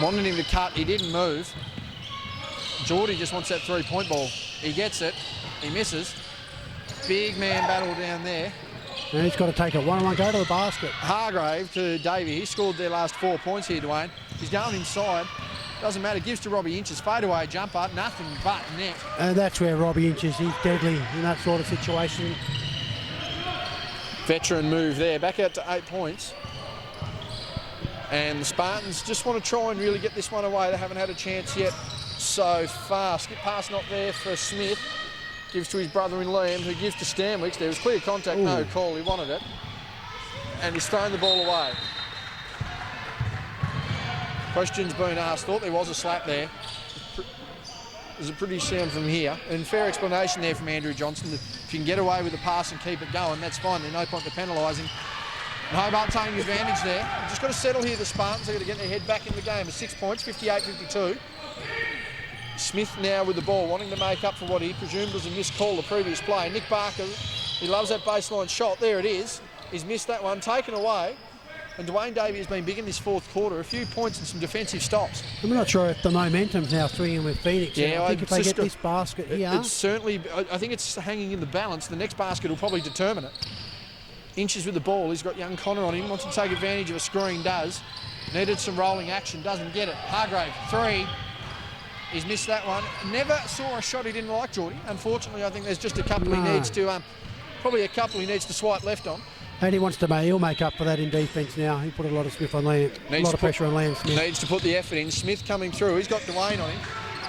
Wanted him to cut, he didn't move. Geordie just wants that three-point ball. He gets it, he misses. Big man battle down there. And he's got to take it one-on-one, go to the basket. Hargrave to Davey. He scored their last 4 points here, Dwayne. He's going inside. Doesn't matter. Gives to Robbie Inches. Fadeaway jumper. Nothing but net. And that's where Robbie Inches, he's deadly in that sort of situation. Veteran move there. Back out to 8 points. And the Spartans just want to try and really get this one away. They haven't had a chance yet so far. Skip pass not there for Smith. Gives to his brother in Liam, who gives to Stanwicks. There was clear contact, no call. He wanted it. And he's thrown the ball away. Questions being asked. Thought there was a slap there. There's a pretty sound from here. And fair explanation there from Andrew Johnson. That if you can get away with the pass and keep it going, that's fine. There's no point to penalise him. And Hobart taking advantage there. Just got to settle here, the Spartans. They've got to get their head back in the game. It's 6 points, 58-52. Smith now with the ball, wanting to make up for what he presumed was a missed call the previous play. Nick Barker, he loves that baseline shot. There it is. He's missed that one, taken away. And Dwayne Davey has been big in this fourth quarter. A few points and some defensive stops. I'm not sure if the momentum's now swinging with Phoenix. Yeah, I think if they get this basket here... It's certainly... I think it's hanging in the balance. The next basket will probably determine it. Inches with the ball. He's got young Connor on him. Wants to take advantage of a screen. Does. Needed some rolling action. Doesn't get it. Hargrave, 3. He's missed that one. Never saw a shot he didn't like, Geordie. Unfortunately, I think there's just a couple he needs to... probably a couple he needs to swipe left on. And he'll make up for that in defence now. He put a lot of Smith on Liam, a lot of pressure on Liam Smith. Needs to put the effort in. Smith coming through. He's got Dwayne on him.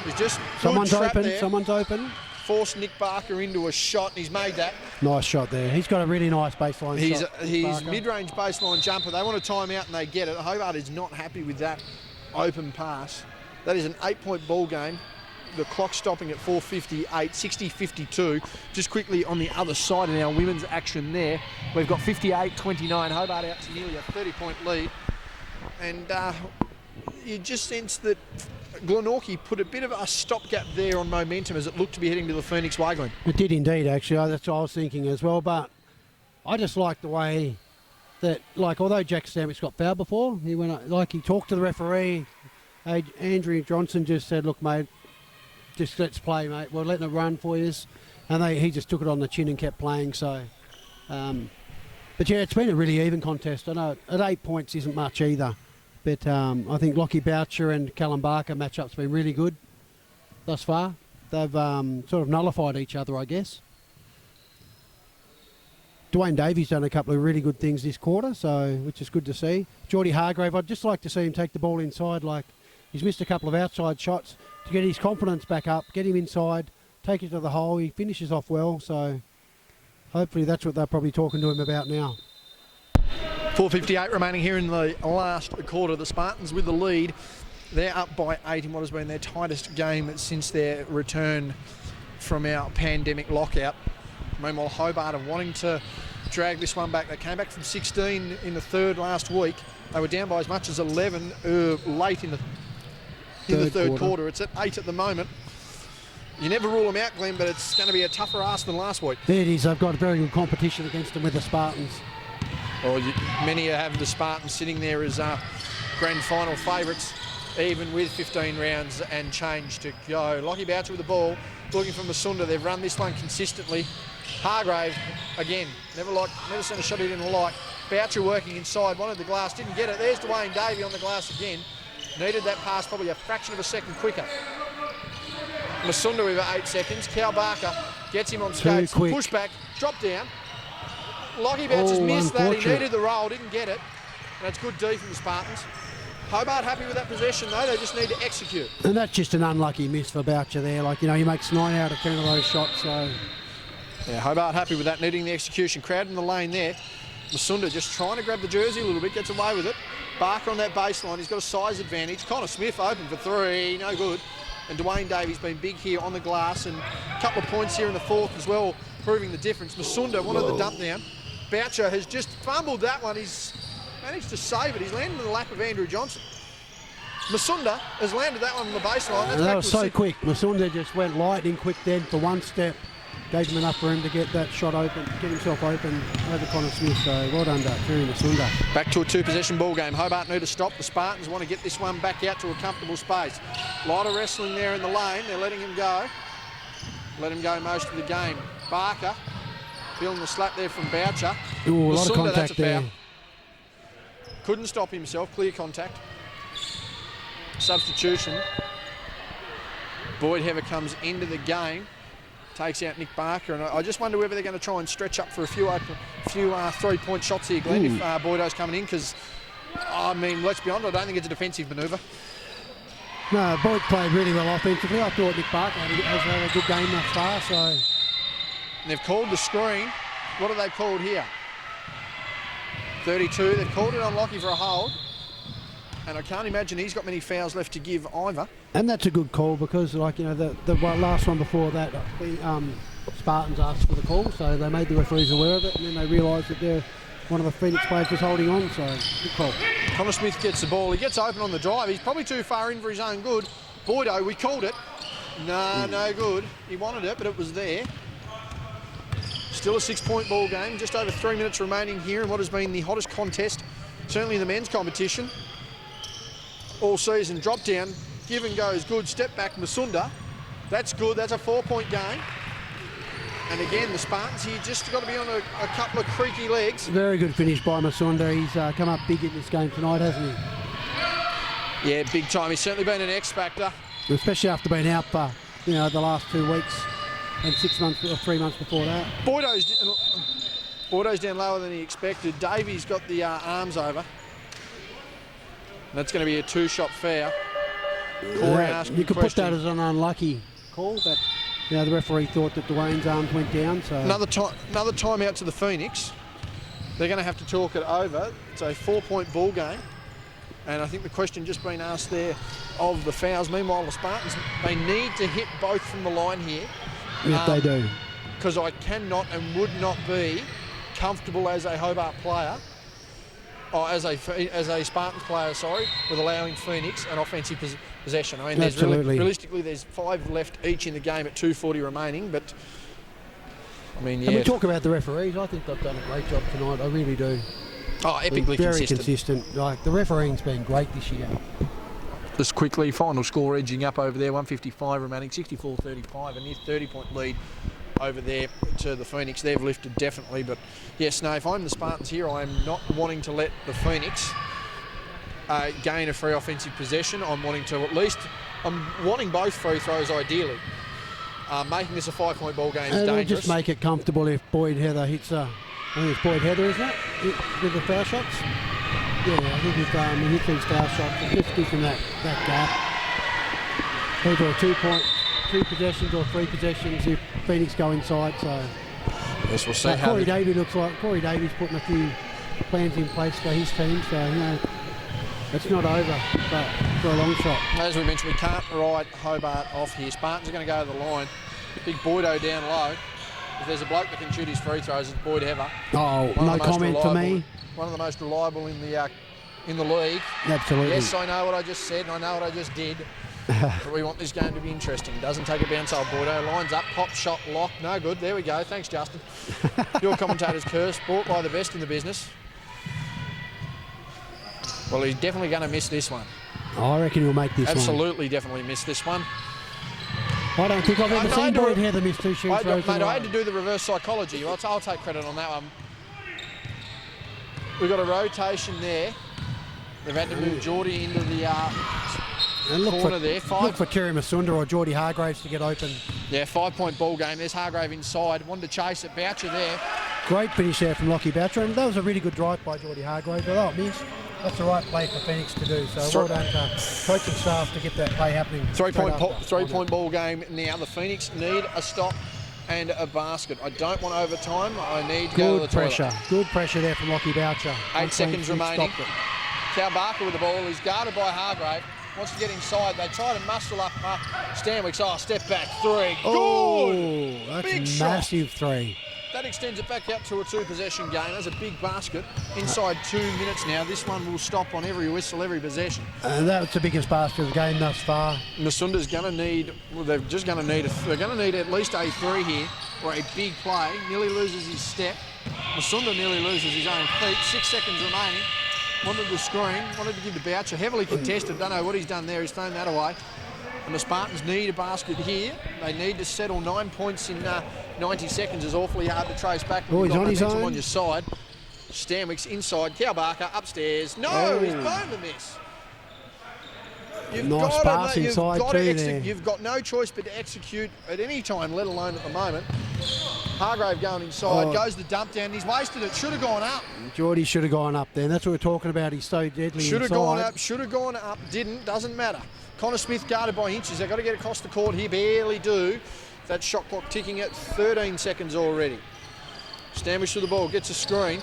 He's just someone's open. Forced Nick Barker into a shot, and he's made that. Nice shot there. He's got a really nice baseline shot. His mid-range baseline jumper. They want a timeout, and they get it. Hobart is not happy with that open pass. That is an 8-point ball game. The clock stopping at 4:58, 60-52. Just quickly on the other side in our women's action there, we've got 58-29. Hobart out to nearly a 30-point lead. And you just sense that Glenorchy put a bit of a stopgap there on momentum as it looked to be heading to the Phoenix Wagon. It did indeed, actually. That's what I was thinking as well. But I just like the way that, although Jack Stanwicks got fouled before, he went, he talked to the referee. Andrew Johnson just said, look, mate, just let's play, mate. We're letting it run for you. And he just took it on the chin and kept playing. So, but yeah, it's been a really even contest. I know at 8 points isn't much either. But I think Lockie Boucher and Callum Barker matchup's been really good thus far. They've sort of nullified each other, I guess. Dwayne Davies done a couple of really good things this quarter, which is good to see. Geordie Hargrave, I'd just like to see him take the ball inside. He's missed a couple of outside shots to get his confidence back up, get him inside, take it to the hole. He finishes off well, so hopefully that's what they're probably talking to him about now. 4:58 remaining here in the last quarter. The Spartans with the lead. They're up by 8 in what has been their tightest game since their return from our pandemic lockout. Meanwhile, Hobart are wanting to drag this one back. They came back from 16 in the third last week. They were down by as much as 11 late in the third quarter. It's at 8 at the moment. You never rule them out, Glenn, but it's going to be a tougher ask than last week. There it is. They've got very good competition against them with the Spartans. Well, many have the Spartans sitting there as grand final favourites, even with 15 rounds and change to go. Lockie Boucher with the ball, looking for Masunda. They've run this one consistently. Hargrave, again, never seen a shot he didn't like. Boucher working inside, wanted the glass, didn't get it. There's Dwayne Davey on the glass again. Needed that pass probably a fraction of a second quicker. Masunda with 8 seconds. Cal Barker gets him on skates. Push back, drop down. Lockie Boucher's missed that. He needed the roll, didn't get it. And it's good D from the Spartans. Hobart happy with that possession though, they just need to execute. And that's just an unlucky miss for Boucher there. He makes 9 out of 10 of those shots, so... Yeah, Hobart happy with that, needing the execution. Crowd in the lane there. Masunda just trying to grab the jersey a little bit, gets away with it. Barker on that baseline, he's got a size advantage. Connor Smith open for 3, no good. And Dwayne Davies been big here on the glass, and a couple of points here in the fourth as well, proving the difference. Masunda wanted the dump down. Boucher has just fumbled that one. He's managed to save it. He's landed in the lap of Andrew Johnson. Masunda has landed that one on the baseline. That's That was so quick. Masunda just went lightning quick then for one step. Gave him enough room to get that shot open, get himself open over Connor Smith. So well done to Terry Masunda. Back to a two-possession ball game. Hobart need to stop. The Spartans want to get this one back out to a comfortable space. A lot of wrestling there in the lane. They're letting him go. Let him go most of the game. Barker feeling the slap there from Boucher. Ooh, a lot of contact that's a foul. there. Couldn't stop himself. Clear contact. Substitution. Boyd Heather comes into the game. Takes out Nick Barker, and I just wonder whether they're going to try and stretch up for a few three-point shots here, Glenn, if Boydo's coming in, because, I mean, let's be honest, I don't think it's a defensive manoeuvre. No, Boyd played really well offensively. I thought Nick Barker has had a good game thus far, so... And they've called the screen. What have they called here? 32. They've called it on Lockie for a hold, and I can't imagine he's got many fouls left to give either. And that's a good call because, like, you know, the last one before that, the Spartans asked for the call, so they made the referees aware of it, and then they realised that one of the Phoenix players was holding on, so good call. Connor Smith gets the ball. He gets open on the drive. He's probably too far in for his own good. Boydo, we called it. No good. He wanted it, but it was there. Still a 6-point ball game. Just over 3 minutes remaining here in what has been the hottest contest, certainly in the men's competition all season. Drop down. Give and go is good. Step back, Masunda. That's good. That's a 4-point game. And again, the Spartans here just got to be on a couple of creaky legs. Very good finish by Masunda. He's come up big in this game tonight, hasn't he? Yeah, big time. He's certainly been an X factor. Especially after being out for, you know, the last 2 weeks and 6 months or 3 months before that. Boydo's down lower than he expected. Davies got the arms over. That's going to be a 2-shot foul. You could put that as an unlucky call, but you know, the referee thought that Dwayne's arms went down. So another time out to the Phoenix. They're going to have to talk it over. It's a 4-point ball game, and I think the question just been asked there of the fouls. Meanwhile, the Spartans, they need to hit both from the line here. Yes, they do. Because I cannot and would not be comfortable as a Hobart player, or as a Spartans player, sorry, with allowing Phoenix an offensive possession. I mean, realistically, there's 5 left each in the game at 2:40 remaining, but I mean, yeah. And we talk about the referees. I think they've done a great job tonight. I really do. Oh, epically very consistent. Like, the refereeing's been great this year. Just quickly, final score edging up over there, 155 remaining, 64-35, a near 30-point lead over there to the Phoenix. They've lifted definitely, but yes, no, if I'm the Spartans here, I am not wanting to let the Phoenix gain a free offensive possession. I'm wanting both free throws ideally. Making this a 5-point ball game is dangerous. Just make it comfortable if Boyd Heather hits I think it's Boyd Heather, isn't it? With the foul shots? Yeah, I think if he hits these foul shots, it just gives him that gap. Either a 2 possessions or 3 possessions if Phoenix go inside. So yes, we'll see how Corey Davies putting a few plans in place for his team. So, you know, it's not over, but for a long shot. As we mentioned, we can't write Hobart off here. Spartans are going to go to the line. Big Boydo down low. If there's a bloke that can shoot his free throws, it's Boyd Heather. Oh, no comment for me. One of the most reliable in the league. Absolutely. Yes, I know what I just said and I know what I just did. But we want this game to be interesting. Doesn't take a bounce, old Boydo. Lines up, pop, shot, lock. No good. There we go. Thanks, Justin. Your commentator's curse, brought by the best in the business. Well, he's definitely going to miss this one. I reckon he'll make this one. Absolutely, definitely miss this one. I don't think I've ever seen Boyd Heather miss 2 shoot throws. Mate, I had to do the reverse psychology. I'll take credit on that one. We've got a rotation there. They've had to move Geordie into the corner there. Look for Terry Masunda or Geordie Hargraves to get open. Yeah, 5-point ball game. There's Hargrave inside. Wanted to chase it. Boucher there. Great finish there from Lockie Boucher. And that was a really good drive by Geordie Hargraves. Although it missed, that's the right play for Phoenix to do. So well done to coaching staff to get that play happening. 3-point ball game now. The Phoenix need a stop and a basket. I don't want overtime. I need to go to the toilet. Good pressure there from Lockie Boucher. 8 seconds remaining. Cal Barker with the ball. He's guarded by Hargrave. Wants to get inside. They try to muscle up Stanwicks. Oh, step back. 3. Oh, Good. that's Big a massive shot. 3. that extends it back out to a 2-possession game. That's a big basket. Inside 2 minutes now. This one will stop on every whistle, every possession. And that's the biggest basket of the game thus far. Masunda's going to need, well, they're going to need at least a 3 here, or a big play. Nearly loses his step. Masunda nearly loses his own feet. 6 seconds remaining. Wanted the screen, wanted to give the Boucher. Heavily contested. Don't know what he's done there. He's thrown that away. And the Spartans need a basket here. They need to settle 9 points in 90 seconds. Is awfully hard to trace back. Oh, he's on his own. On your side. Stanwick's inside. Cal Barker upstairs. No, he's blown the miss. Nice pass inside too there. You've got no choice but to execute at any time, let alone at the moment. Hargrave going inside, goes the dump down. He's wasted it. Should have gone up. Geordie should have gone up there. And that's what we're talking about. He's so deadly Should have inside. gone up. Should have gone up. Didn't. Doesn't matter. Connor Smith guarded by inches. They've got to get across the court here. Barely do. That shot clock ticking at 13 seconds already. Stanwich to the ball. Gets a screen.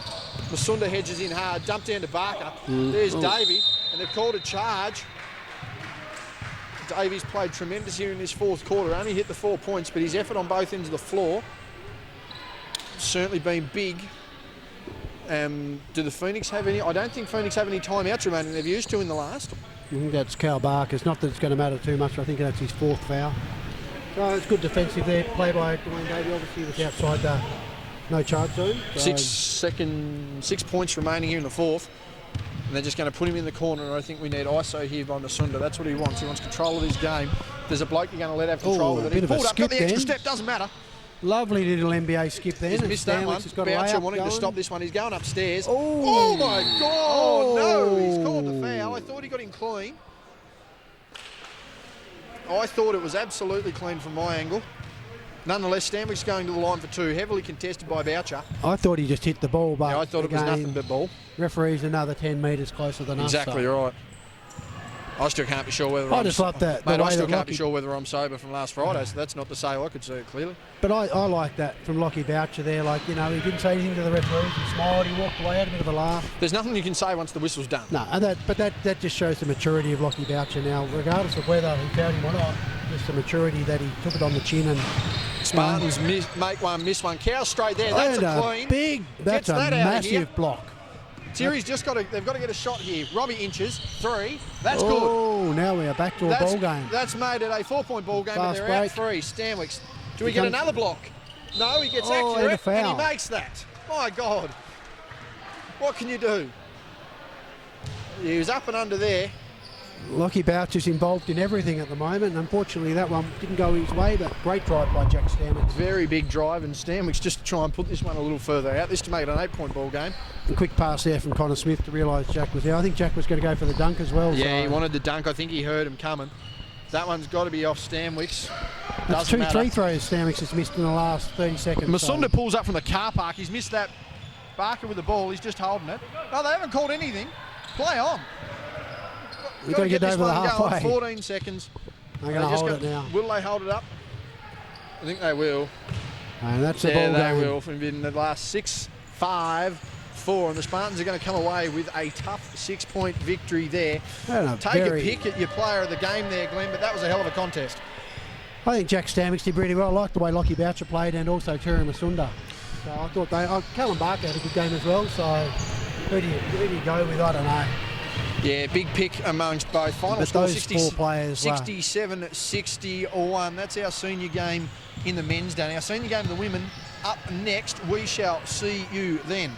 Masunda hedges in hard. Dump down to Barker. There's Davey. And they've called a charge. Davies played tremendous here in this fourth quarter. Only hit the 4 points, but his effort on both ends of the floor certainly been big. Do the Phoenix have any? I don't think Phoenix have any timeouts remaining. They've used 2 in the last. I think that's Cal Barker. It's not that it's going to matter too much. I think that's his 4th foul. So it's good defensive there. Play by Dwayne Davey. Obviously was outside the no charge zone. So 6 points remaining here in the fourth. And they're just going to put him in the corner. I think we need ISO here by Masunda. That's what he wants. He wants control of his game. There's a bloke you're going to let have control of it. He pulled up, got the extra step, doesn't matter. Lovely little NBA skip there. He's missed that one. Boucher wanting to stop this one. He's going upstairs. Oh my God! No, he's called the foul. I thought he got him clean. I thought it was absolutely clean from my angle. Nonetheless, Stanwick's going to the line for 2, heavily contested by Boucher. I thought he just hit the ball, but yeah, I thought it was nothing but ball. Referee's another 10 metres closer than us. Exactly right. I still can't be sure whether I just like that. Mate, I still can't be sure whether I'm sober from last Friday, so that's not to say I could see it clearly. But I like that from Lockie Boucher there. Like, you know, he didn't say anything to the referees. He smiled, he walked away, had a bit of a laugh. There's nothing you can say once the whistle's done. No, but that just shows the maturity of Lockie Boucher now, regardless of whether he found him or not. Just the maturity that he took it on the chin and... Spartans make one, miss one. Cow straight there. That's a clean. That's a massive block. Terry's they've got to get a shot here. Robbie Inches, 3. That's good. Oh, now we are back to a ball game. That's made it a 4-point ball game, Fast and they're break. out 3. Stanwicks. Do we get another block? No, he gets accurate, and he makes that. My God. What can you do? He was up and under there. Lockie Boucher's involved in everything at the moment. Unfortunately, that one didn't go his way, but great drive by Jack Stanwicks. Very big drive, and Stanwicks just try and put this one a little further out. This to make it an 8-point ball game. A quick pass there from Connor Smith to realise Jack was there. I think Jack was going to go for the dunk as well. Yeah, so. he wanted the dunk. I think he heard him coming. That one's got to be off Stanwicks. That's 2 free throws Stanwicks has missed in the last 30 seconds. Masunda pulls up from the car park. He's missed that. Barker with the ball. He's just holding it. No, they haven't called anything. Play on. We've got to get over the halfway. 14 seconds. They're going to hold it now. Will they hold it up? I think they will. And that's the ball game. Yeah, they will. In the last 6, 5, 4. And the Spartans are going to come away with a tough 6-point victory there. Take a pick at your player of the game there, Glenn, but that was a hell of a contest. I think Jack Stanwicks did really well. I liked the way Lockie Boucher played and also Terry Masunda. So I thought Callum Barker had a good game as well. So who do you go with? I don't know. Yeah, big pick amongst both. Final but score those 4 players 67-61. That's our senior game in the men's day. Our senior game of the women up next. We shall see you then.